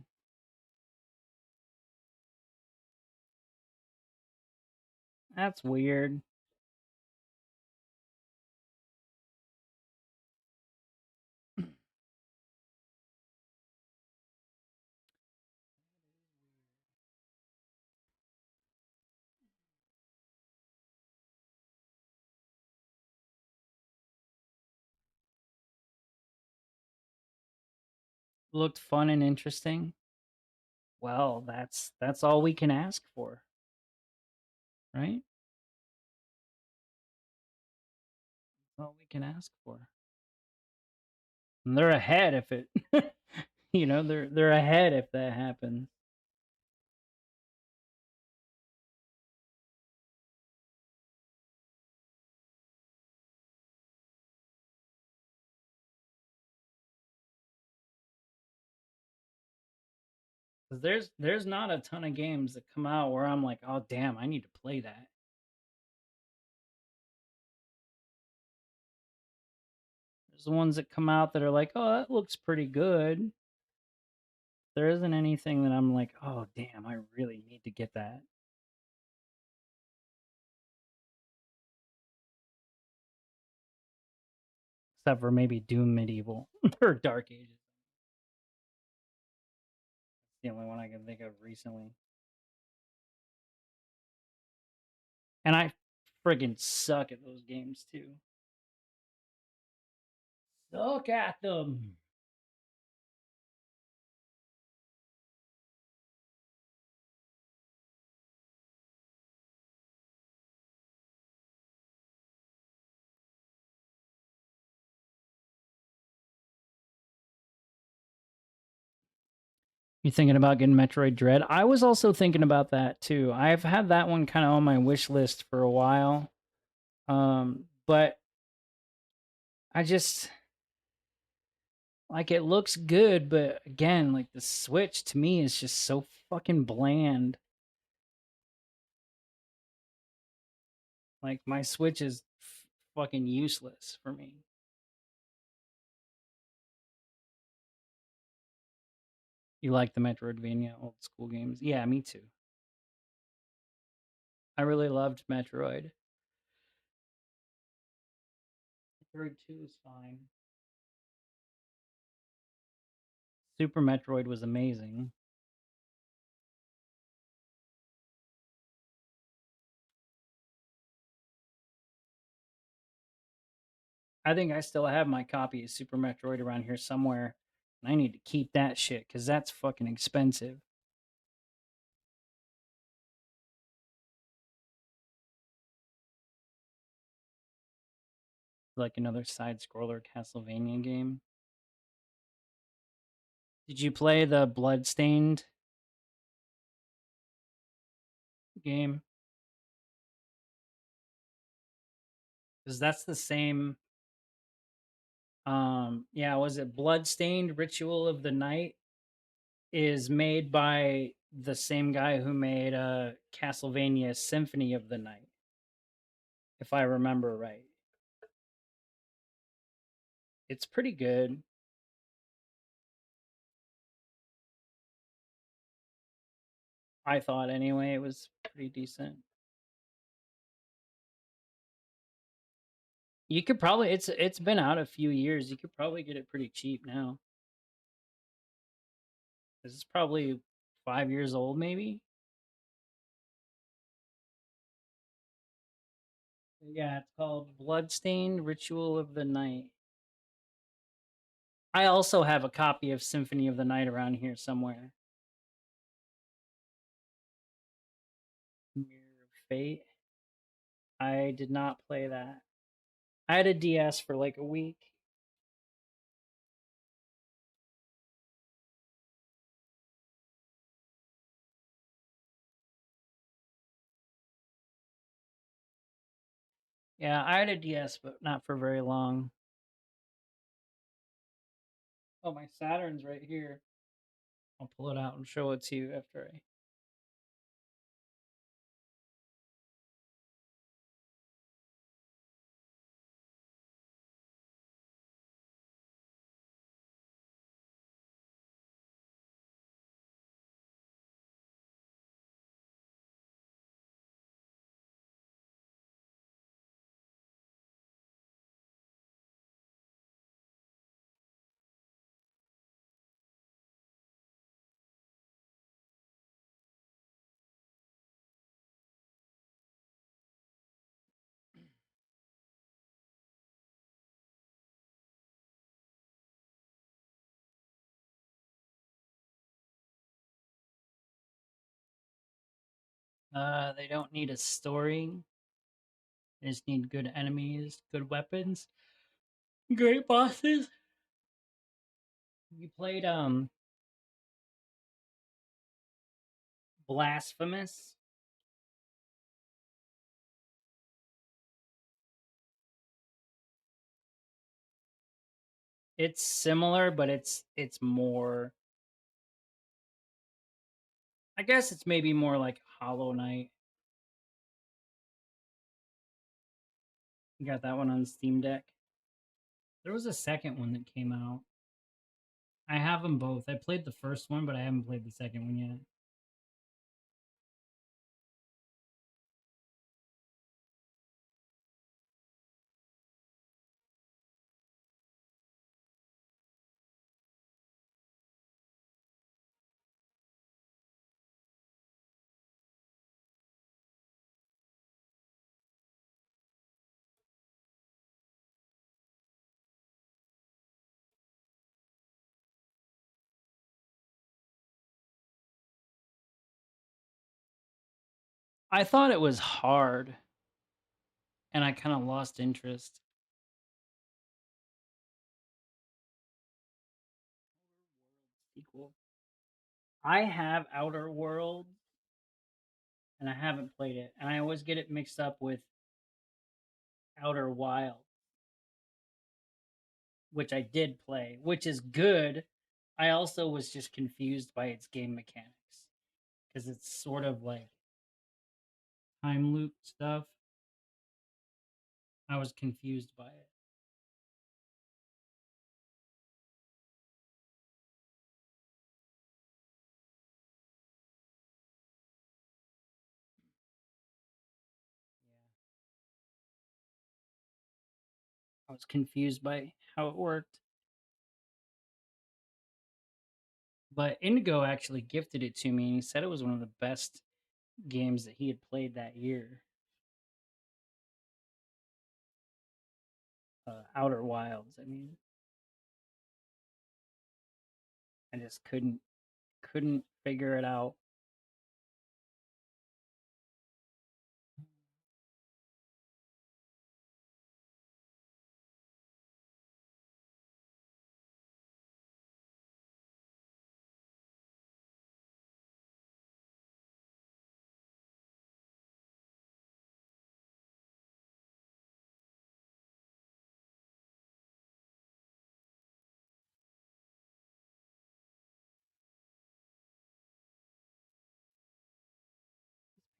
Speaker 5: That's weird. Looked fun and interesting. Well, that's all we can ask for. Right? That's all we can ask for. And they're ahead if it you know, they're ahead if that happens. There's not a ton of games that come out where I'm like, oh damn, I need to play that. There's the ones that come out that are like, oh, that looks pretty good. There isn't anything that I'm like, oh damn, I really need to get that. Except for maybe Doom Medieval or Dark Ages. The only one I can think of recently. And I friggin' suck at those games too. Suck at them. You thinking about getting Metroid Dread? I was also thinking about that too. I've had that one kind of on my wish list for a while. But I just Like, it looks good, but again, like, the Switch to me is just so fucking bland. Like, my Switch is fucking useless for me. You like the Metroidvania old school games? Yeah, me too. I really loved Metroid. Metroid 2 is fine. Super Metroid was amazing. I think I still have my copy of Super Metroid around here somewhere. And I need to keep that shit because that's fucking expensive. Like another side scroller Castlevania game. Did you play the Bloodstained game? Because that's the same. Yeah, was it Bloodstained Ritual of the Night? Is made by the same guy who made Castlevania Symphony of the Night, if I remember right. It's pretty good. I thought anyway, it was pretty decent. You could probably it's been out a few years. You could probably get it pretty cheap now. This is probably 5 years old, maybe. Yeah, it's called Bloodstained Ritual of the Night. I also have a copy of Symphony of the Night around here somewhere. Mirror of Fate. I did not play that. I had a DS for like a week. Yeah, I had a DS, but not for very long. Oh, my Saturn's right here. I'll pull it out and show it to you after I. They don't need a story. They just need good enemies, good weapons, great bosses. You played Blasphemous. It's similar, but it's more. I guess it's maybe more like Hollow Knight. You got that one on Steam Deck. There was a second one that came out. I have them both. I played the first one, but I haven't played the second one yet. I thought it was hard, and I kind of lost interest. Sequel. I have Outer Worlds, and I haven't played it, and I always get it mixed up with Outer Wild. which I did play, which is good. I also was just confused by its game mechanics because it's sort of like time loop stuff. I was confused by it. I was confused by how it worked. But Indigo actually gifted it to me, and he said it was one of the best games that he had played that year. Outer Wilds, I mean. I just couldn't figure it out.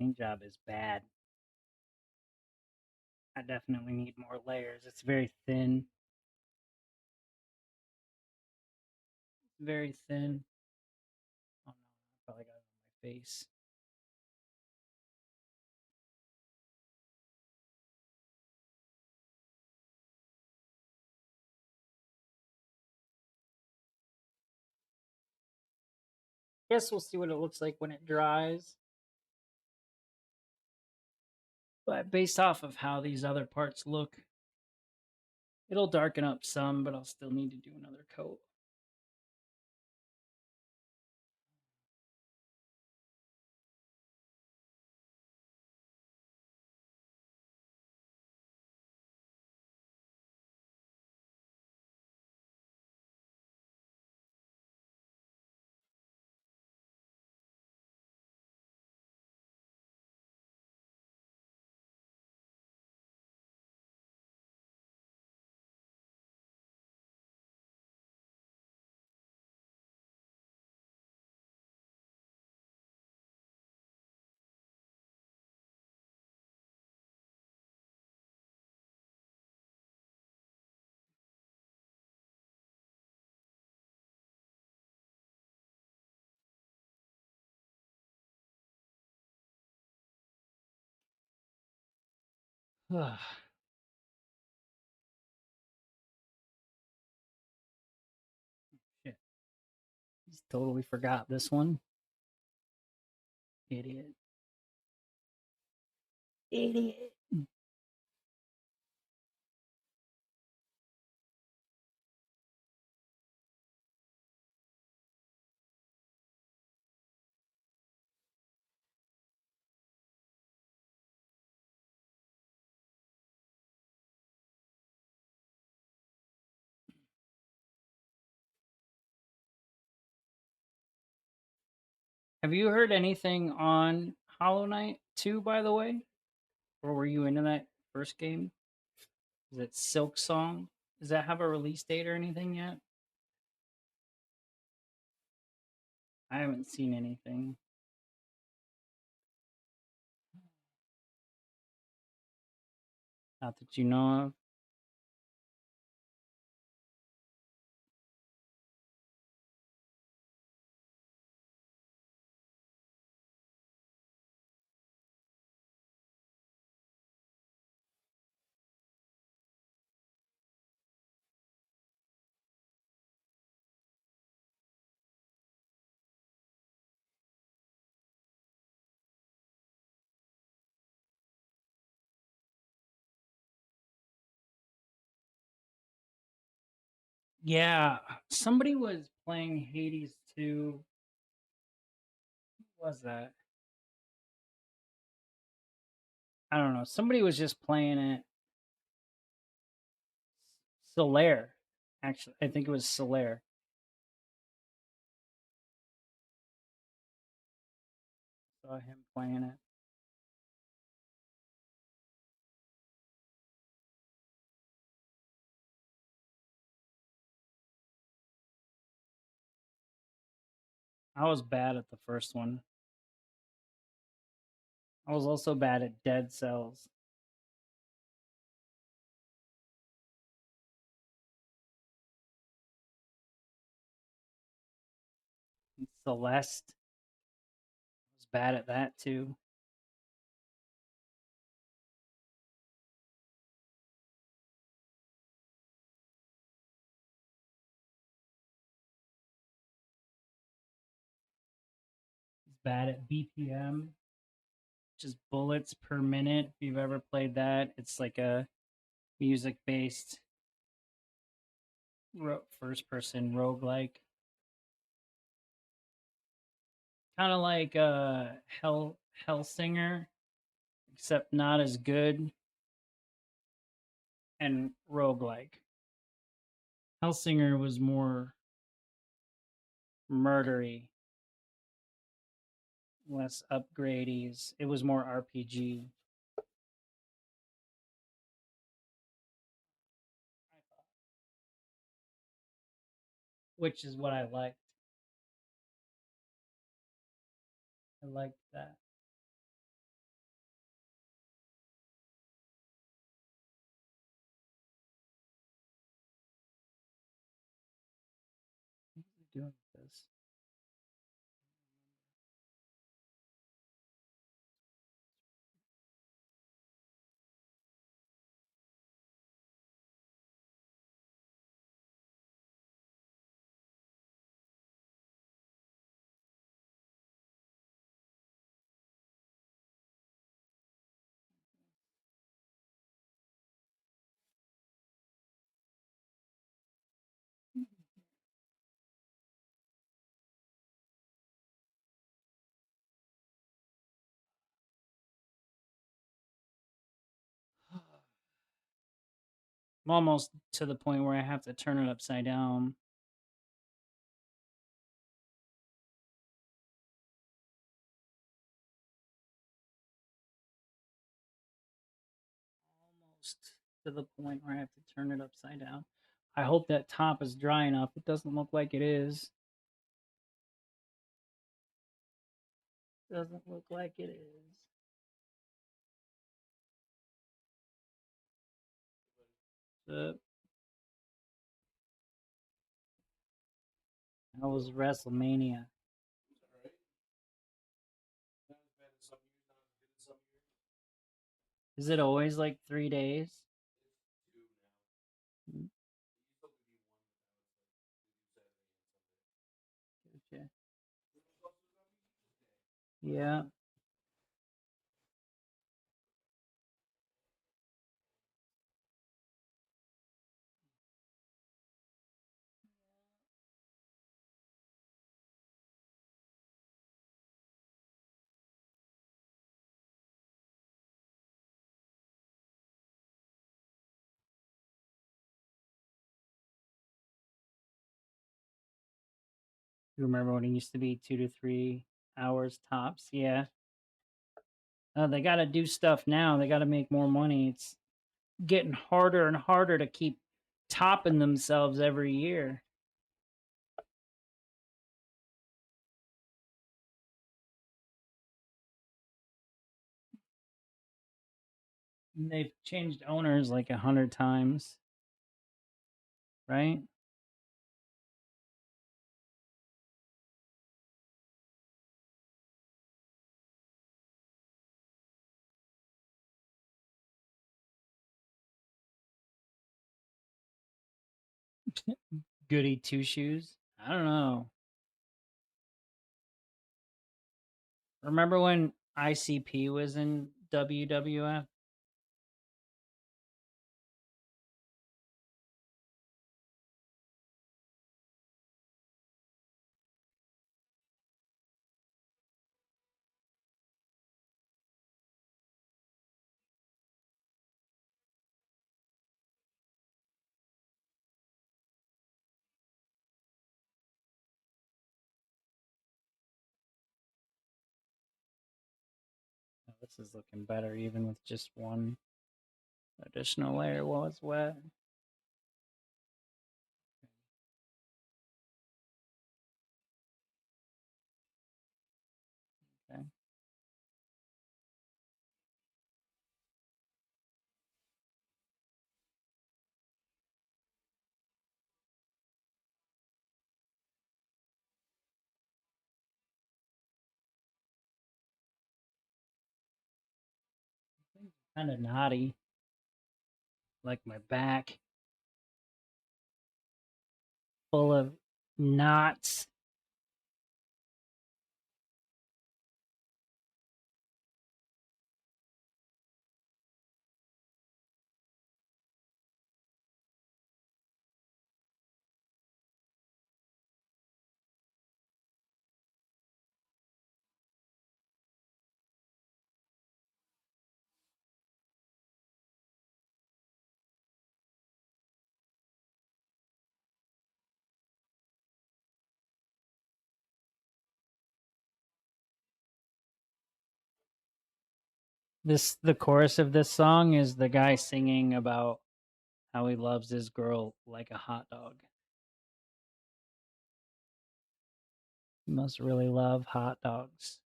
Speaker 5: Paint job is bad. I definitely need more layers. It's very thin. Very thin. Oh no, I probably got it on my face. Guess we'll see what it looks like when it dries. But based off of how these other parts look, it'll darken up some, but I'll still need to do another coat. Shit. Just totally forgot this one. Idiot. Idiot. Have you heard anything on Hollow Knight 2, by the way? Or were you into that first game? Is it Silk Song? Does that have a release date or anything yet? I haven't seen anything. Not that you know of. Yeah, somebody was playing Hades 2. What was that? I don't know. Somebody was just playing it. Solaire. Actually, I think it was Solaire. Saw him playing it. I was bad at the first one. I was also bad at Dead Cells. And Celeste was bad at that too. He's bad at BPM, which is bullets per minute. If you've ever played that, it's like a music-based first-person roguelike. Kind of like Hellsinger, except not as good, and roguelike. Hellsinger was more murdery, less upgradies. It was more RPG. Which is what I liked. I liked that. What was I doing with this? I'm almost to the point where I have to turn it upside down. Almost to the point where I have to turn it upside down. I hope that top is dry enough. It doesn't look like it is. Doesn't look like it is. How was WrestleMania? Is it always like 3 days? Mm. Okay. Yeah. You remember when it used to be 2 to 3 hours tops? Yeah. They got to do stuff now. They got to make more money. It's getting harder and harder to keep topping themselves every year. And they've changed owners like 100 times, right? Goody two shoes. I don't know. Remember when ICP was in WWF? Oh, this is looking better even with just one additional layer while it's wet. Kind of knotty. Like my back. Full of knots. The chorus of this song is the guy singing about how he loves his girl like a hot dog. He must really love hot dogs.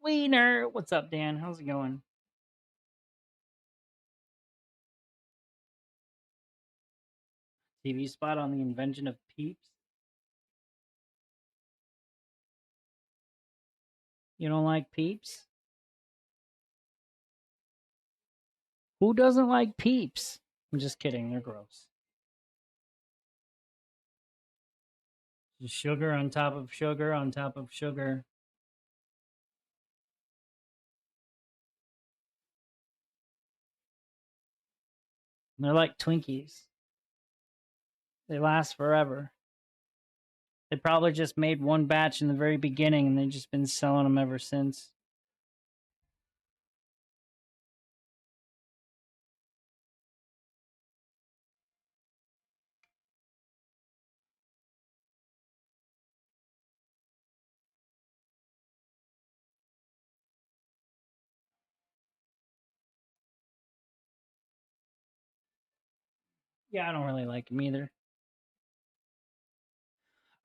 Speaker 5: Wiener, what's up, Dan? How's it going? TV spot on the invention of Peeps. You don't like Peeps? Who doesn't like Peeps? I'm just kidding. They're gross. Just sugar on top of sugar on top of sugar. They're like Twinkies. They last forever. They probably just made one batch in the very beginning and they've just been selling them ever since. Yeah, I don't really like them either.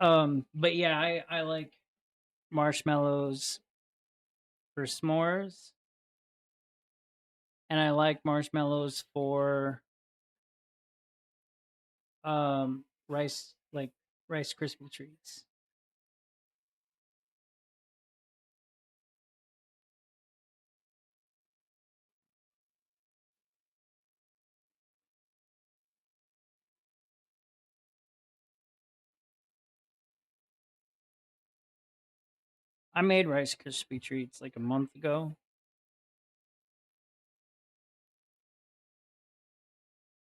Speaker 5: But yeah, I like marshmallows for s'mores. And I like marshmallows for rice Krispie treats. I made Rice Krispie treats like a month ago.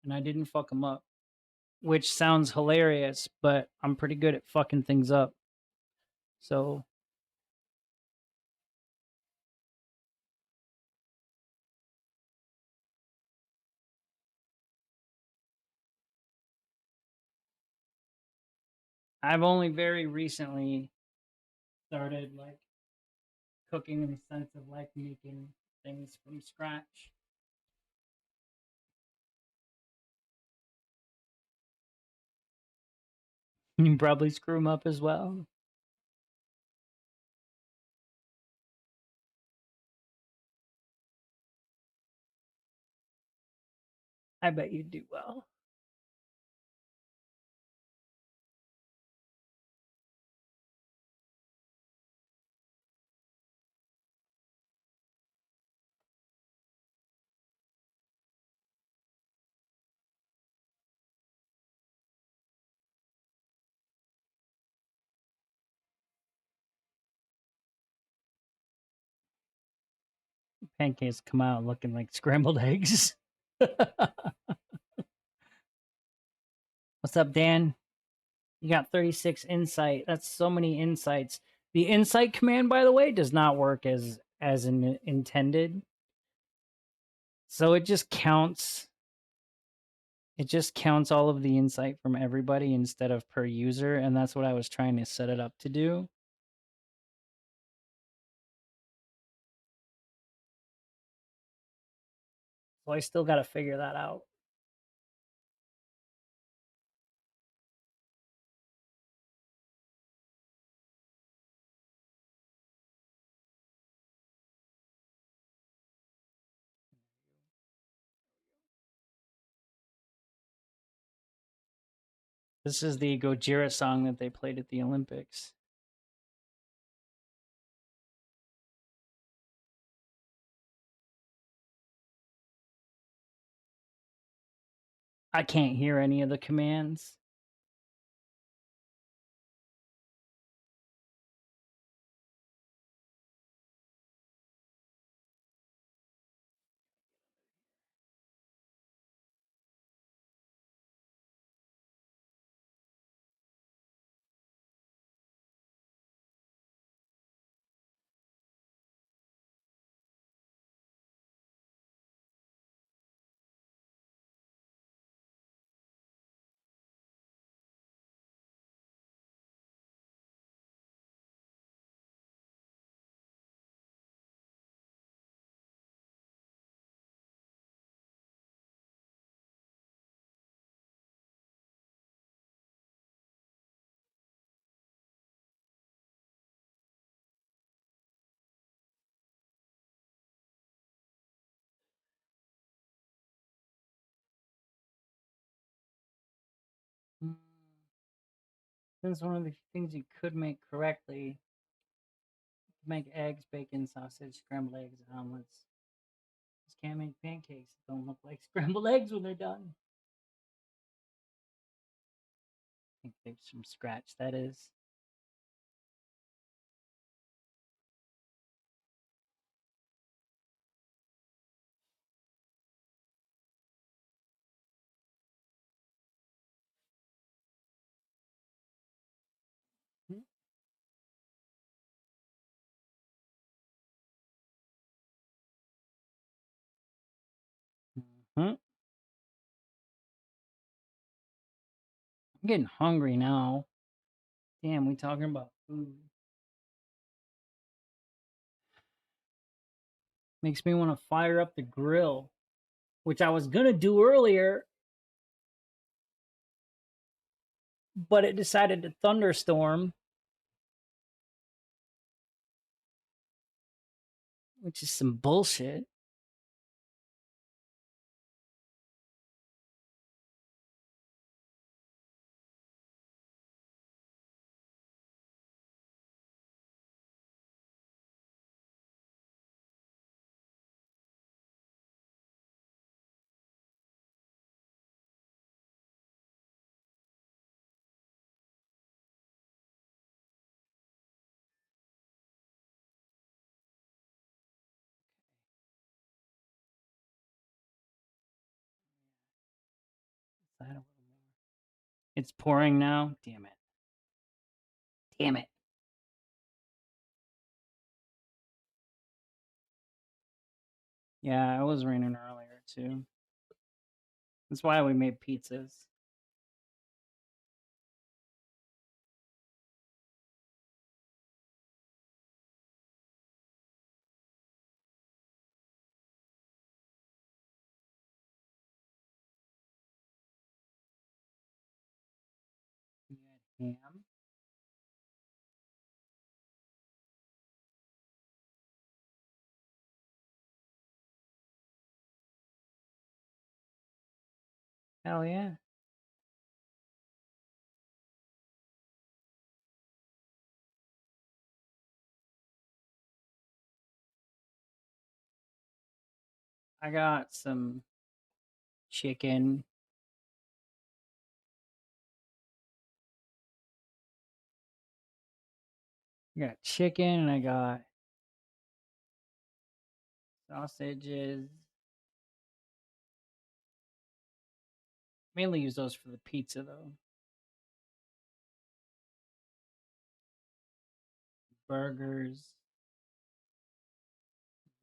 Speaker 5: And I didn't fuck them up. Which sounds hilarious, but I'm pretty good at fucking things up. So I've only very recently started like cooking in the sense of like making things from scratch. You probably screw them up as well. I bet you do well. Pancakes come out looking like scrambled eggs. What's up, Dan? You got 36 insight. That's so many insights. The insight command, by the way, does not work as intended. So it just counts It just counts all of the insight from everybody instead of per user, and that's what I was trying to set it up to do. So I still got to figure that out. This is the Gojira song that they played at the Olympics. I can't hear any of the commands. That's one of the things you could make correctly. Make eggs, bacon, sausage, scrambled eggs, and omelets. Just can't make pancakes that don't look like scrambled eggs when they're done. Pancakes from scratch, that is. I'm getting hungry now. Damn, we talking about food. Makes me want to fire up the grill, which I was gonna do earlier, but it decided to thunderstorm, which is some bullshit. It's pouring now. Damn it. Damn it. Yeah, it was raining earlier too. That's why we made pizzas. We had ham. Hell yeah. I got some chicken. I got chicken and I got sausages. Mainly use those for the pizza though. Burgers,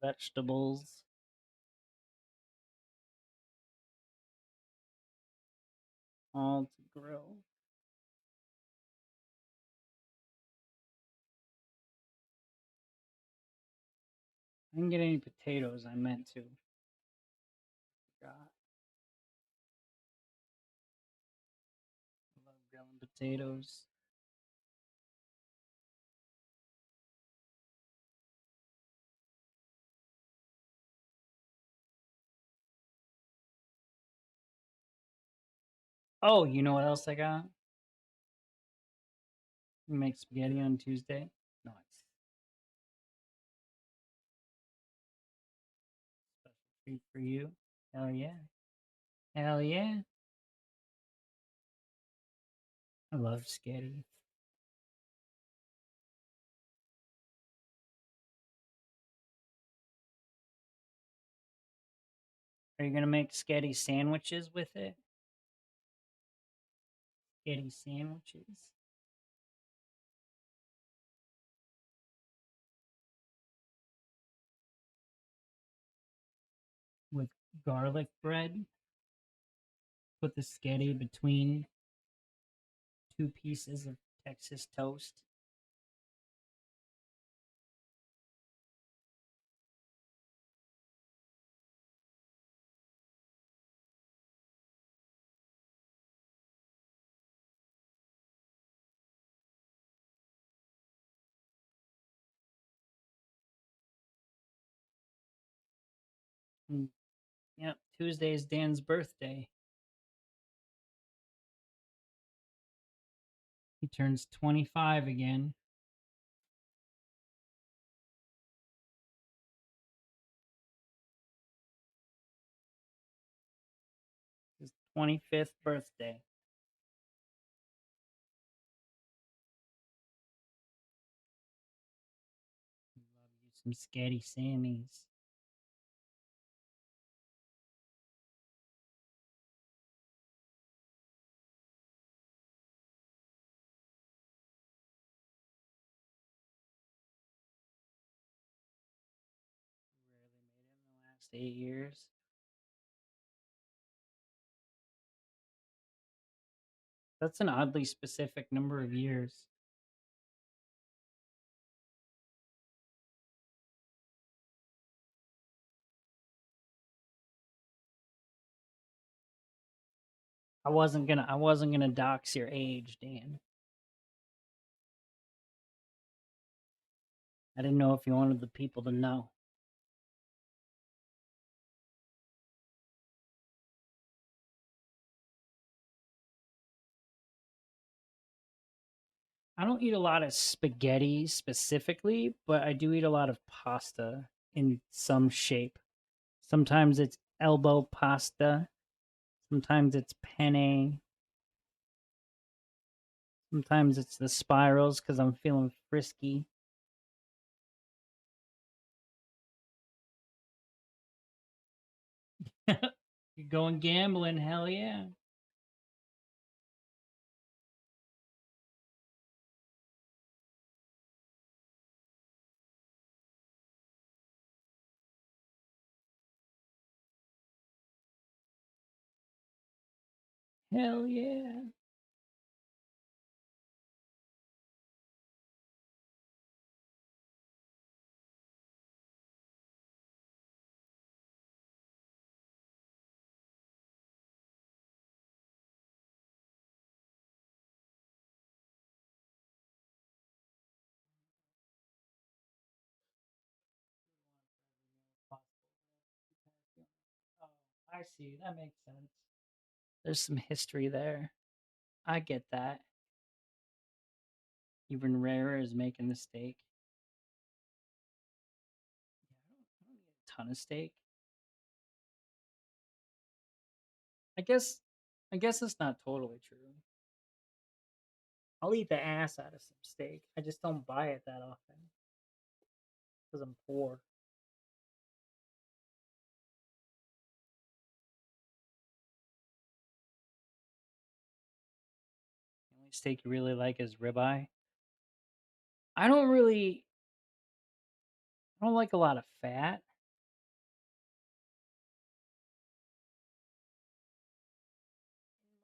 Speaker 5: vegetables. all to grill. I didn't get any potatoes. I meant to. Forgot. I love grilling potatoes. Oh, you know what else I got? We make spaghetti on Tuesday. Nice. Special treat for you. Hell yeah. Hell yeah. I love spaghetti. Are you gonna make spaghetti sandwiches with it? Spaghetti sandwiches. With garlic bread. Put the spaghetti between 2 pieces of Texas toast. Yep, Tuesday is Dan's birthday. He turns 25 again. His 25th birthday. Love you some Scatty Sammies. Rarely made it in the last 8 years. That's an oddly specific number of years. I wasn't gonna dox your age, Dan. I didn't know if you wanted the people to know. I don't eat a lot of spaghetti specifically, but I do eat a lot of pasta in some shape. Sometimes it's elbow pasta, sometimes it's penne, sometimes it's the spirals because I'm feeling frisky. You're going gambling, hell yeah. Hell yeah. Oh, I see. That makes sense. There's some history there. I get that. Even rarer is making the steak. Yeah, I don't need a ton of steak. I guess it's not totally true. I'll eat the ass out of some steak. I just don't buy it that often because I'm poor. The only steak you really like is ribeye. I don't really, I don't like a lot of fat.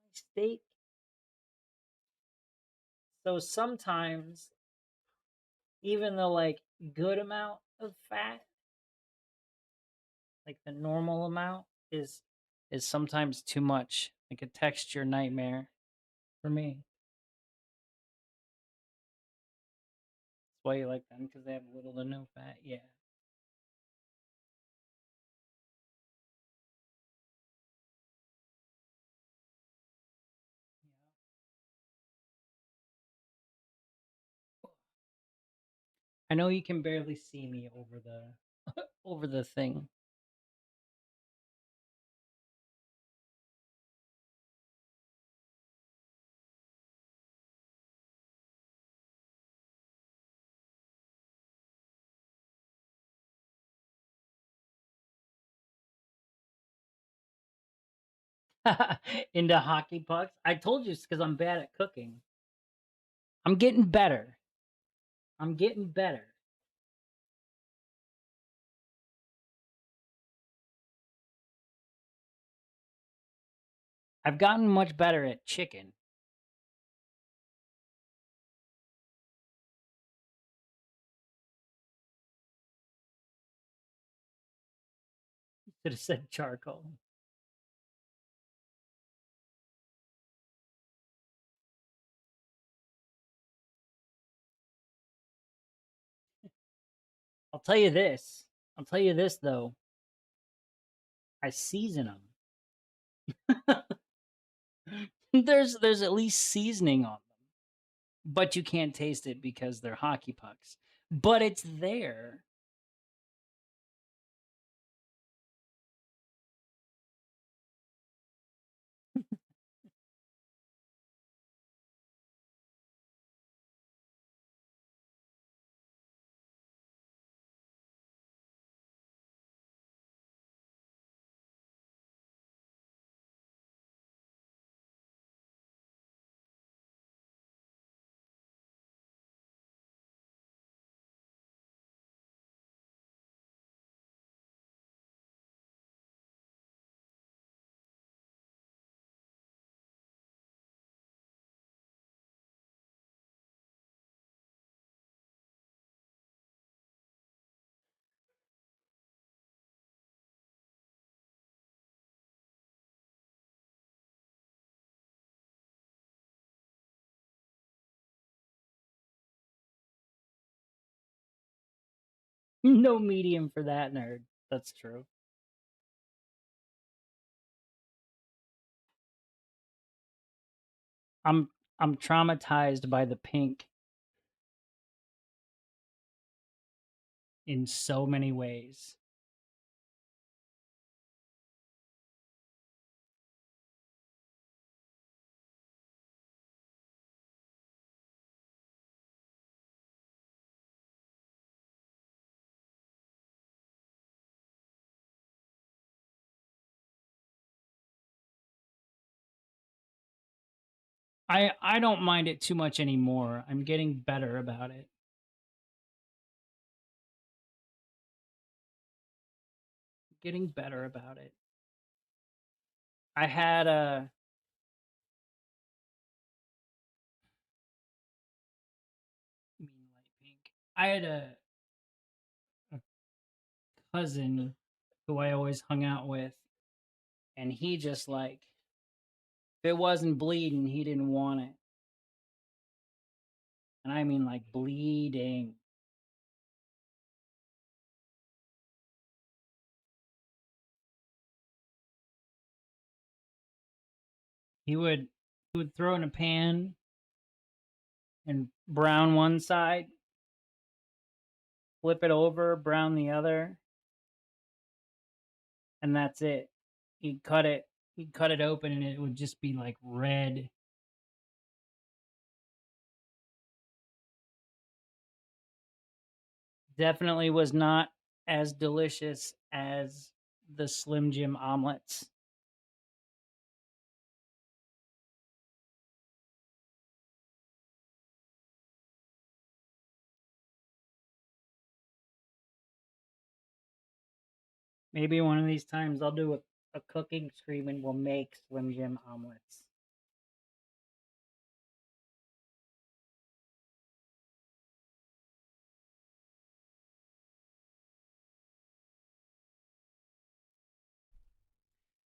Speaker 5: My steak. So sometimes even the like good amount of fat, like the normal amount, is sometimes too much, like a texture nightmare for me. That's why you like them, because they have little to no fat. Yeah. I know you can barely see me over the over the thing. Into hockey pucks. I told you it's because I'm bad at cooking. I'm getting better. I'm getting better. I've gotten much better at chicken. Should have said charcoal. I'll tell you this. I'll tell you this though. I season them. There's at least seasoning on them, but you can't taste it because they're hockey pucks. But it's there. No medium for that nerd. That's true. I'm I'm traumatized by the pink in so many ways. I don't mind it too much anymore. I'm getting better about it. Getting better about it. I had a mean light pink. I had a cousin who I always hung out with, and he just like if it wasn't bleeding, he didn't want it. And I mean like bleeding. He would throw in a pan and brown one side, flip it over, brown the other, and that's it. He'd cut it. He'd cut it open, and it would just be like red. Definitely was not as delicious as the Slim Jim omelets. Maybe one of these times I'll do a cooking stream and we'll make Slim Jim omelets.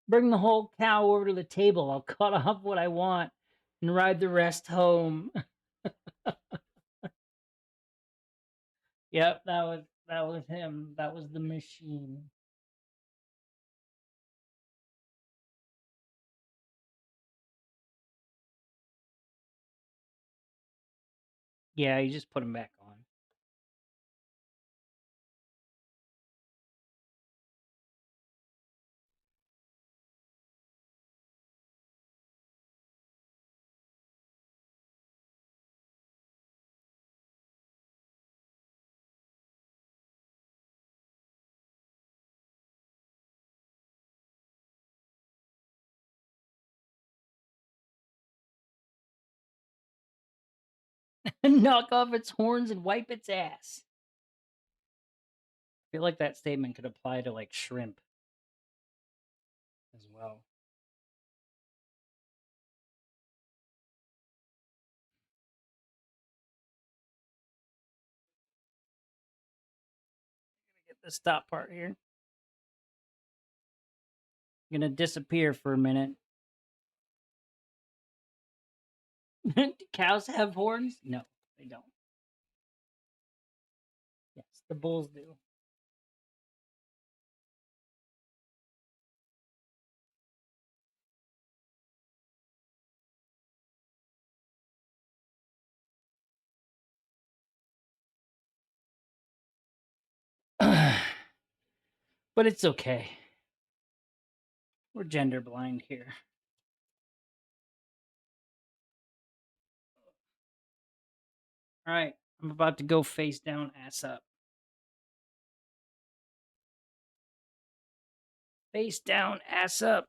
Speaker 5: Bring the whole cow over to the table. I'll cut off what I want and ride the rest home. Yep, that was him. That was the machine. Yeah, you just put him back on. Knock off its horns and wipe its ass. I feel like that statement could apply to like shrimp as well. Get the stop part here. I'm gonna disappear for a minute. Do cows have horns? No, they don't. Yes, the bulls do. But it's okay. We're gender blind here. All right, I'm about to go face down, ass up. Face down, ass up.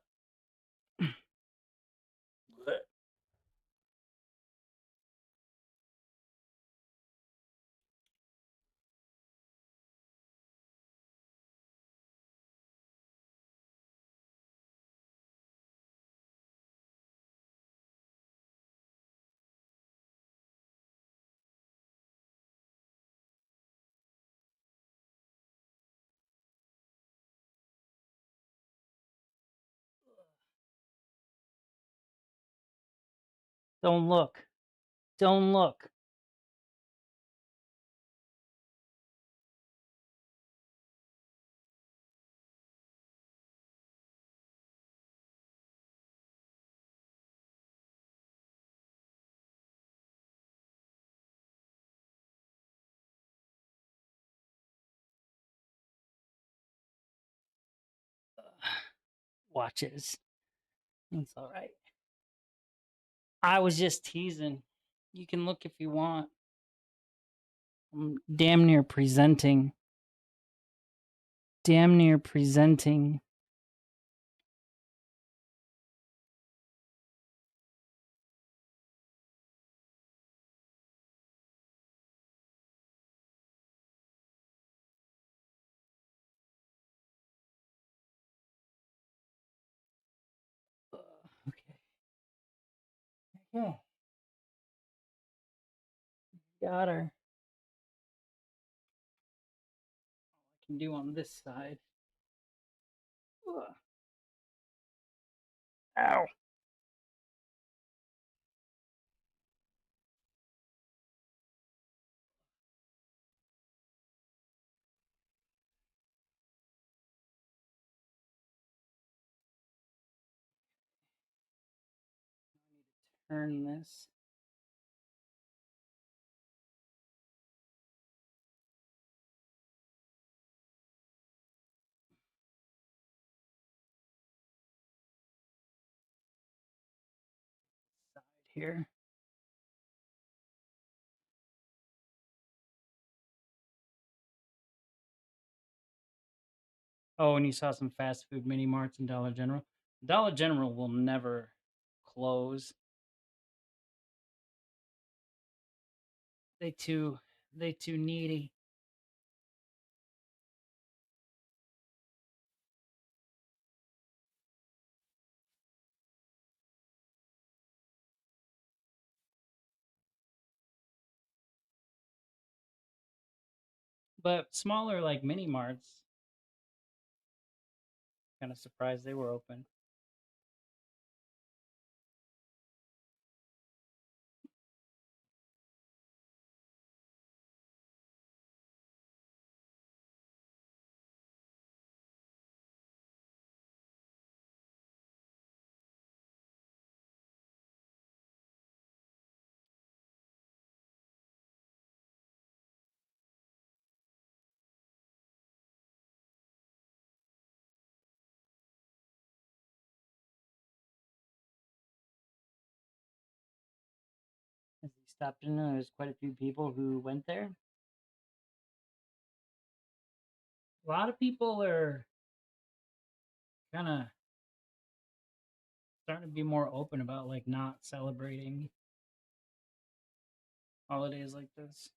Speaker 5: Don't look. Don't look. Watches. It's all right. I was just teasing. You can look if you want. I'm damn near presenting. Damn near presenting. Okay. Okay. Got her. I can do on this side. Ugh. Ow. Turn this. Side here. Oh, and you saw some fast food mini marts and Dollar General. Dollar General will never close. They too needy. But smaller like mini marts, kind of surprised they were open. stopped in, and there's quite a few people who went there. A lot of people are kind of starting to be more open about like not celebrating holidays like this.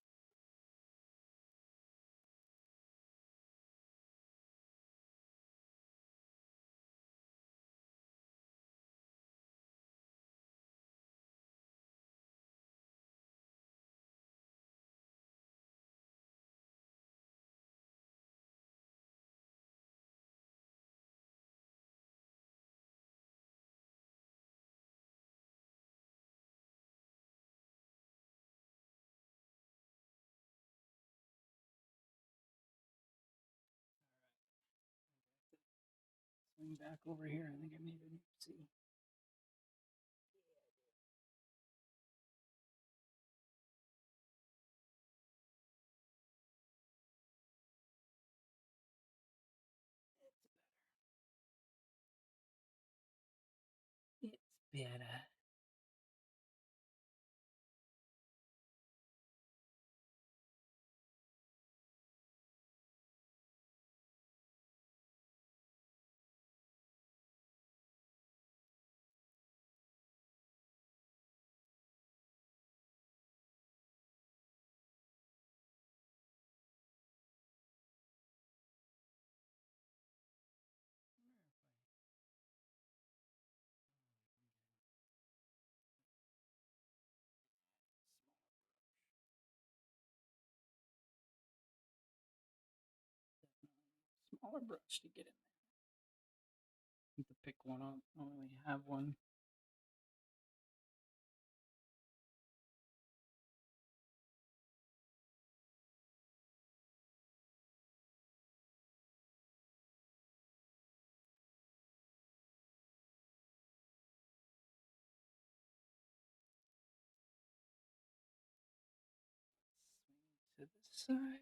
Speaker 5: Swing back over here. I think I made a new see. It's better. Smaller brush to get in there. Need to pick one up. I don't really have one. Swing to the side.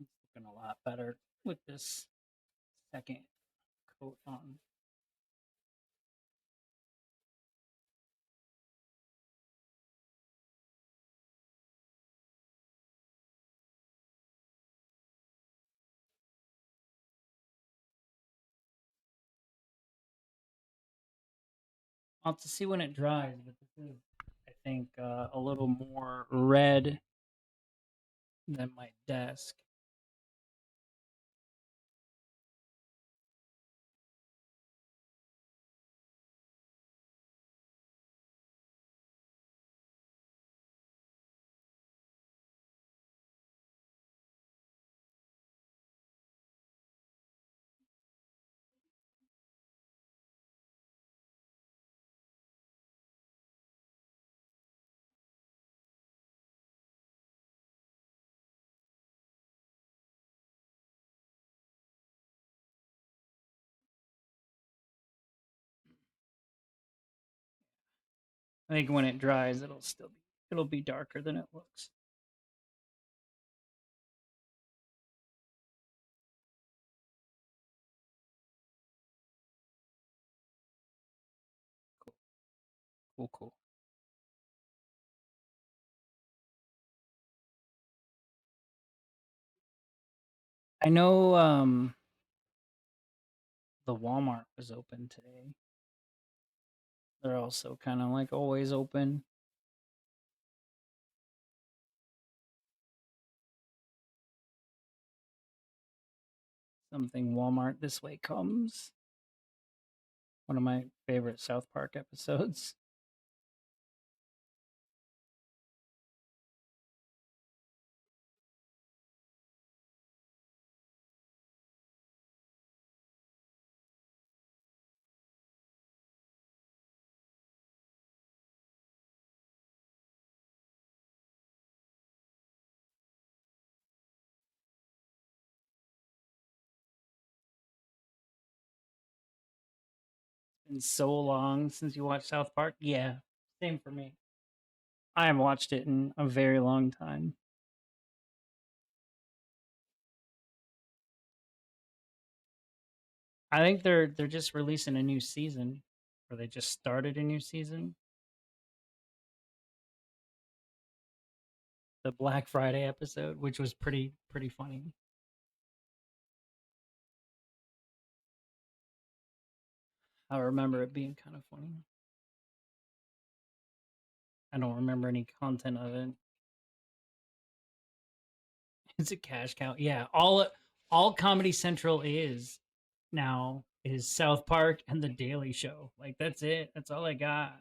Speaker 5: It's looking a lot better with this second coat on. I'll have to see when it dries, but this is, I think, a little more red than my desk. I think when it dries, it'll be darker than it looks. Cool. I know the Walmart was open today. They're also kind of like always open. Something Walmart this way comes. One of my favorite South Park episodes. Been so long since you watched South Park. Yeah, same for me. I haven't watched it in a very long time. I think they're just releasing a new season, or they just started a new season. The Black Friday episode, which was pretty funny. I remember it being kind of funny. I don't remember any content of it. It's a cash cow. Yeah, all Comedy Central is now is South Park and The Daily Show. Like that's it. That's all I got.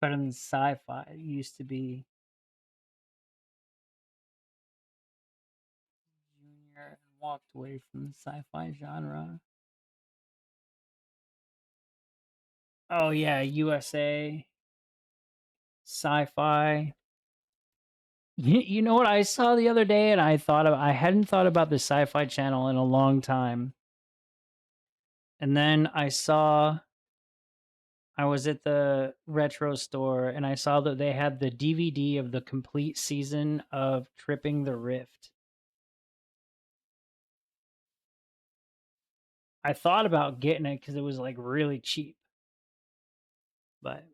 Speaker 5: Better than sci-fi. It used to be Junior and walked away from the sci-fi genre. Oh yeah, USA, sci-fi. You know what I saw the other day, and I hadn't thought about the Sci-Fi Channel in a long time. And then I was at the retro store, and I saw that they had the DVD of the complete season of Tripping the Rift. I thought about getting it because it was like really cheap, but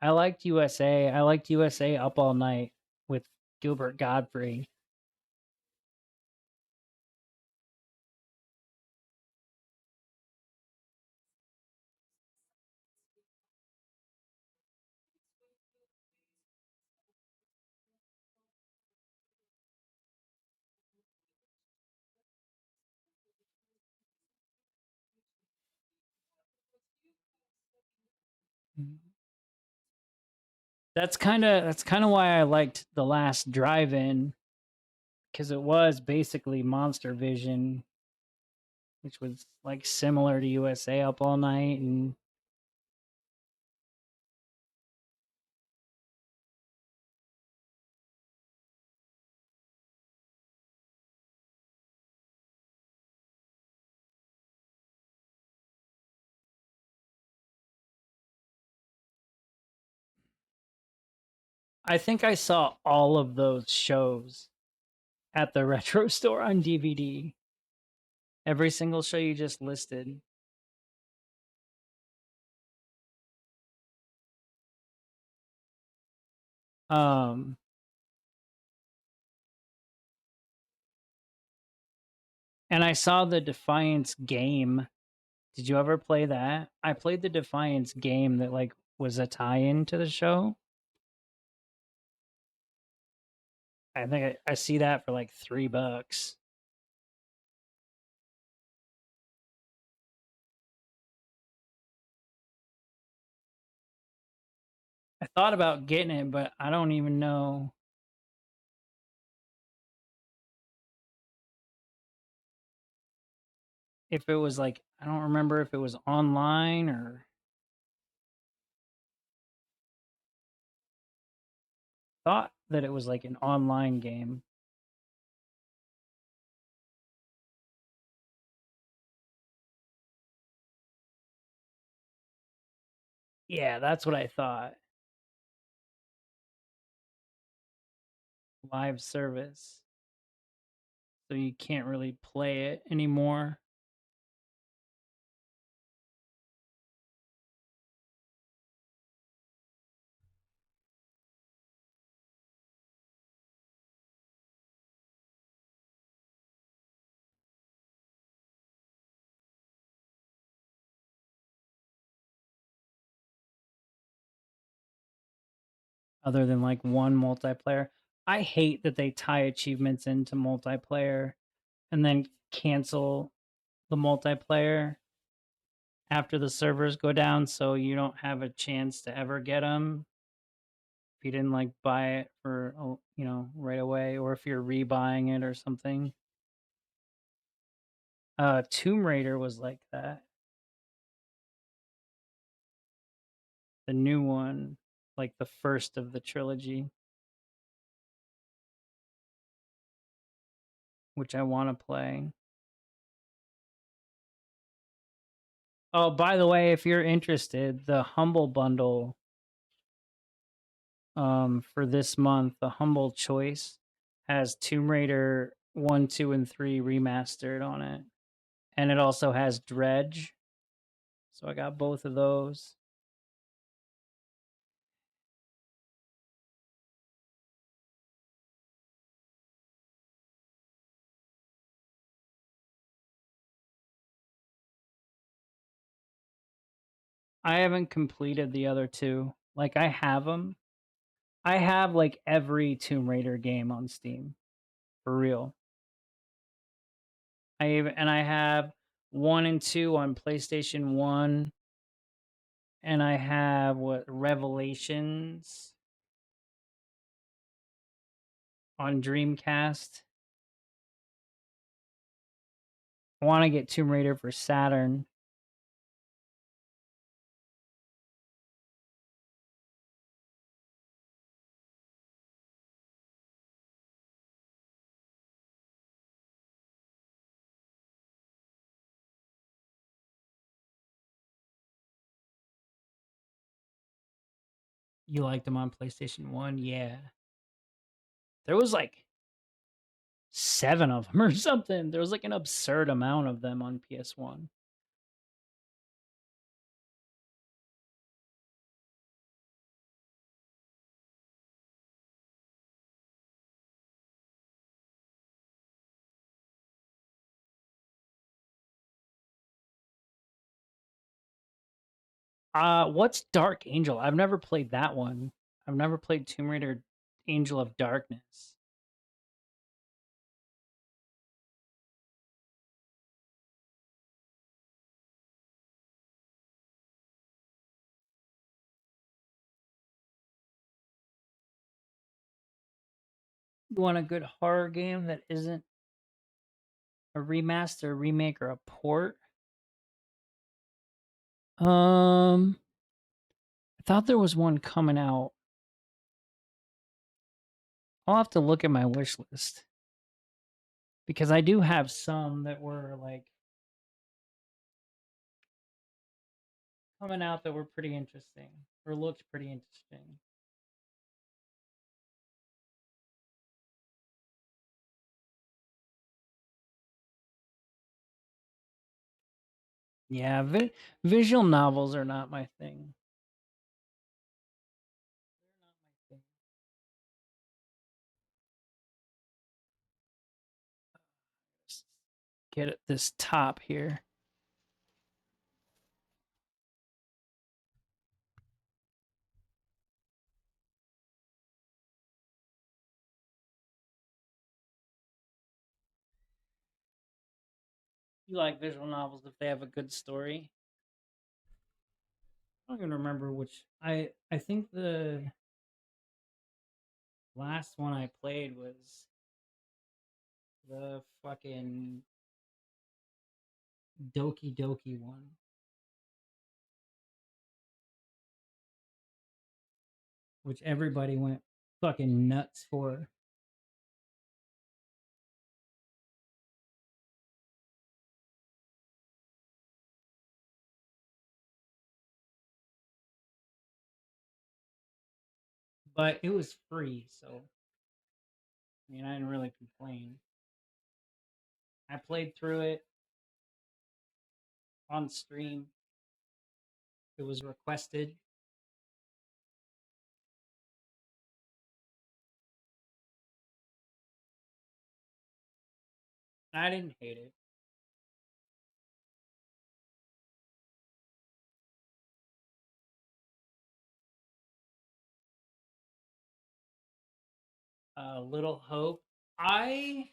Speaker 5: I liked USA. I liked USA Up All Night with Gilbert Godfrey. That's kind of why I liked The Last Drive-In, because it was basically Monster Vision, which was like similar to USA Up All Night. And I think I saw all of those shows at the retro store on DVD. Every single show you just listed. Um, and I saw the Defiance game. Did you ever play that? I played the Defiance game that like was a tie-in to the show. I think I see that for like $3. I thought about getting it, but I don't even know. If it was like, I don't remember if it was online or thought that it was like an online game. Yeah, that's what I thought. Live service. So you can't really play it anymore. Other than like one multiplayer. I hate that they tie achievements into multiplayer and then cancel the multiplayer after the servers go down, so you don't have a chance to ever get them if you didn't like buy it for right away, or if you're rebuying it or something. Tomb Raider was like that. The new one, like the first of the trilogy, which I want to play. Oh, by the way, if you're interested, the Humble Bundle for this month, the Humble Choice has Tomb Raider 1, 2, and 3 remastered on it. And it also has Dredge. So I got both of those. I haven't completed the other two. Like, I have them. I have like every Tomb Raider game on Steam. For real. I have 1 and 2 on PlayStation 1. And I have Revelations on Dreamcast. I want to get Tomb Raider for Saturn. You liked them on PlayStation 1? Yeah. There was like 7 of them or something. There was like an absurd amount of them on PS1. What's Dark Angel? I've never played that one. I've never played Tomb Raider Angel of Darkness. You want a good horror game that isn't a remaster, remake, or a port? I thought there was one coming out. I'll have to look at my wish list. Because I do have some that were like coming out that were pretty interesting or looked pretty interesting. Yeah, visual novels are not my thing. They're not my thing. Just get at this top here. You like visual novels if they have a good story? I don't even remember which. I think the last one I played was the fucking Doki Doki one. Which everybody went fucking nuts for. But it was free, so I mean I didn't really complain. I played through it on stream. It was requested. I didn't hate it. Little Hope. I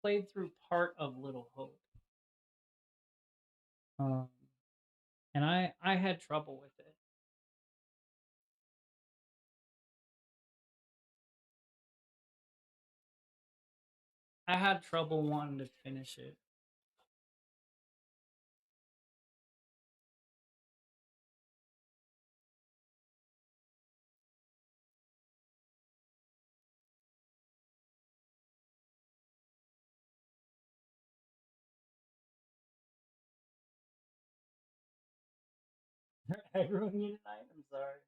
Speaker 5: played through part of Little Hope. And I had trouble with it. I had trouble wanting to finish it. I ruined you tonight. I'm sorry.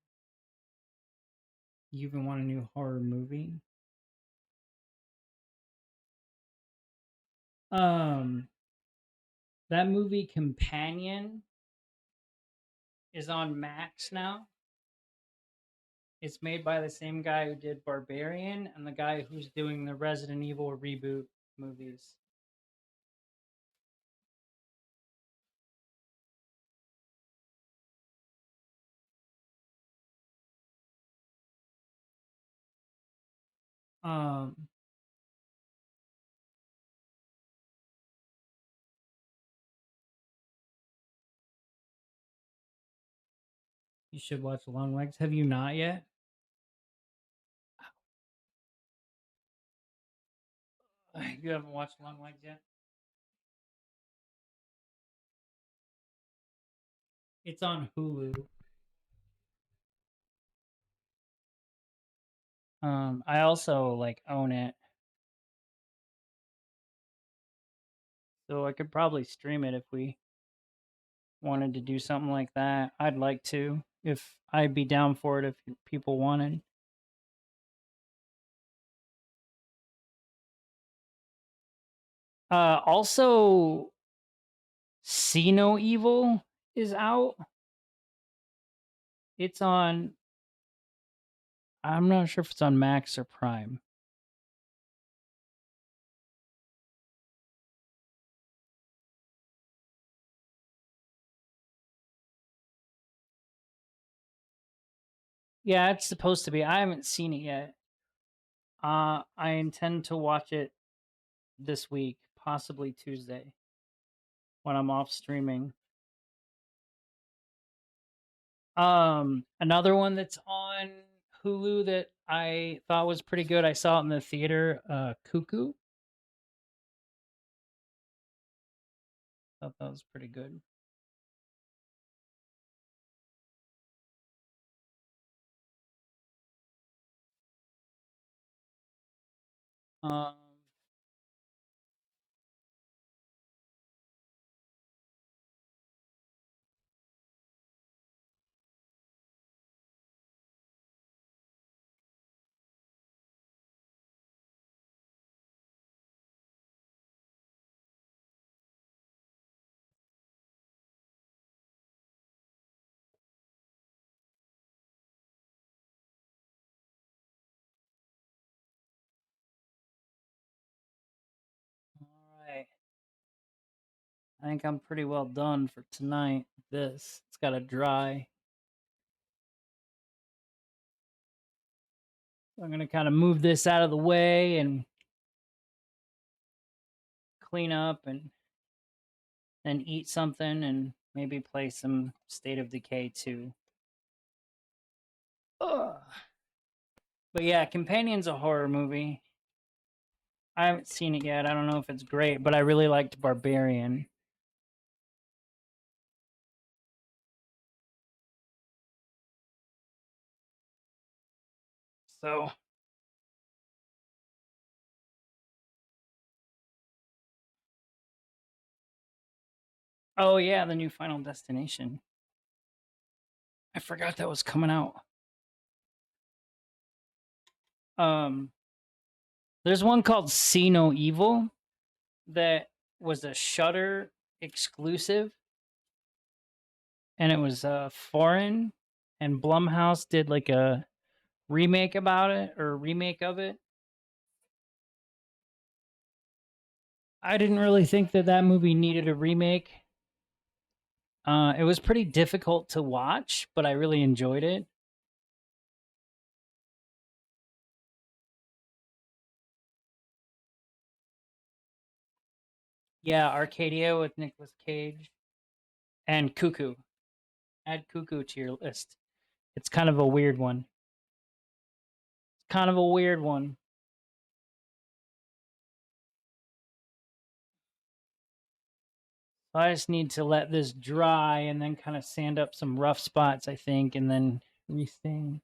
Speaker 5: You even want a new horror movie? That movie Companion is on Max now. It's made by the same guy who did Barbarian and the guy who's doing the Resident Evil reboot movies. You should watch Long Legs. Have you not yet? You haven't watched Long Legs yet? It's on Hulu. I also like own it. So I could probably stream it if we wanted to do something like that. I'd like to. If I'd be down for it if people wanted. Also, See No Evil is out. It's on. I'm not sure if it's on Max or Prime. Yeah, it's supposed to be. I haven't seen it yet. I intend to watch it this week, possibly Tuesday, when I'm off streaming. Another one that's on Hulu that I thought was pretty good. I saw it in the theater. Cuckoo. Thought that was pretty good. Um, all right. I think I'm pretty well done for tonight. It's got to dry. I'm going to kind of move this out of the way and clean up and then eat something and maybe play some State of Decay 2. Ugh. But yeah, Companion's a horror movie. I haven't seen it yet. I don't know if it's great, but I really liked Barbarian. So oh yeah, the new Final Destination. I forgot that was coming out. There's one called See No Evil that was a Shudder exclusive, and it was foreign, and Blumhouse did like a remake about it or a remake of it. I didn't really think that movie needed a remake. It was pretty difficult to watch, but I really enjoyed it. Yeah, Arcadia with Nicolas Cage and Cuckoo. Add Cuckoo to your list. It's kind of a weird one. Kind of a weird one. So I just need to let this dry and then kind of sand up some rough spots, I think, and then restain.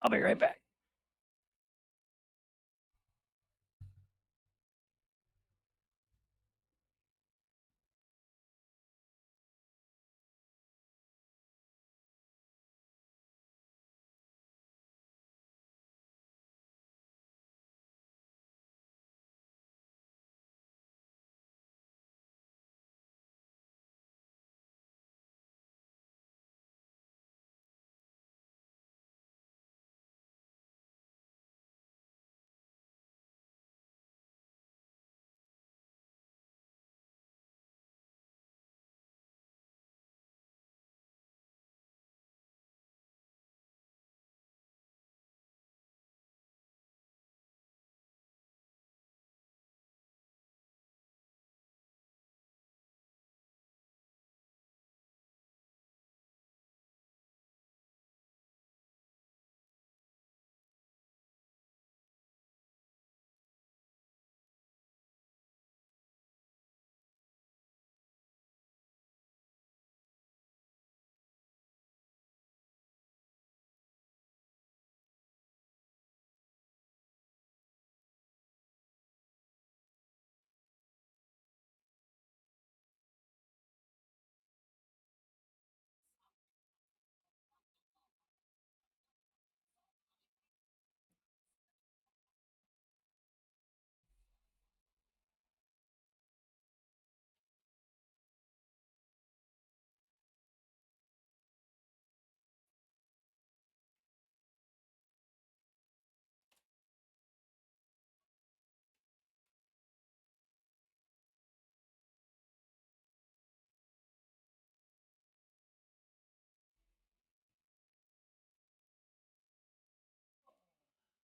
Speaker 5: I'll be right back.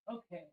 Speaker 5: Okay.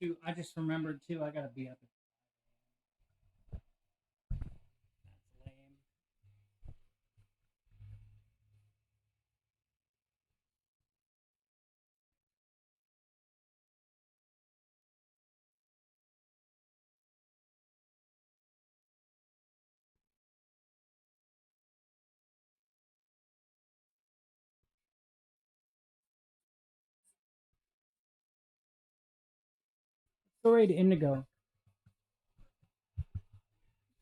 Speaker 5: Shoot, I just remembered too. I gotta be up. That's lame. Story to Indigo.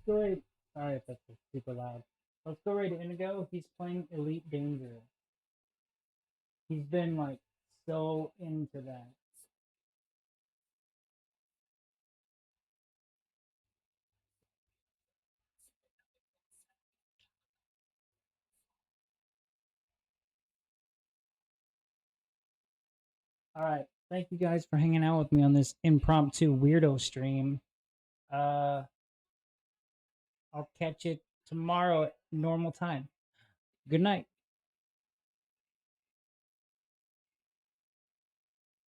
Speaker 5: Story. Sorry if that's super loud. Let's go right to Indigo. He's playing Elite Dangerous. He's been like so into that. All right. Thank you guys for hanging out with me on this impromptu weirdo stream. I'll catch it tomorrow at normal time. Good night.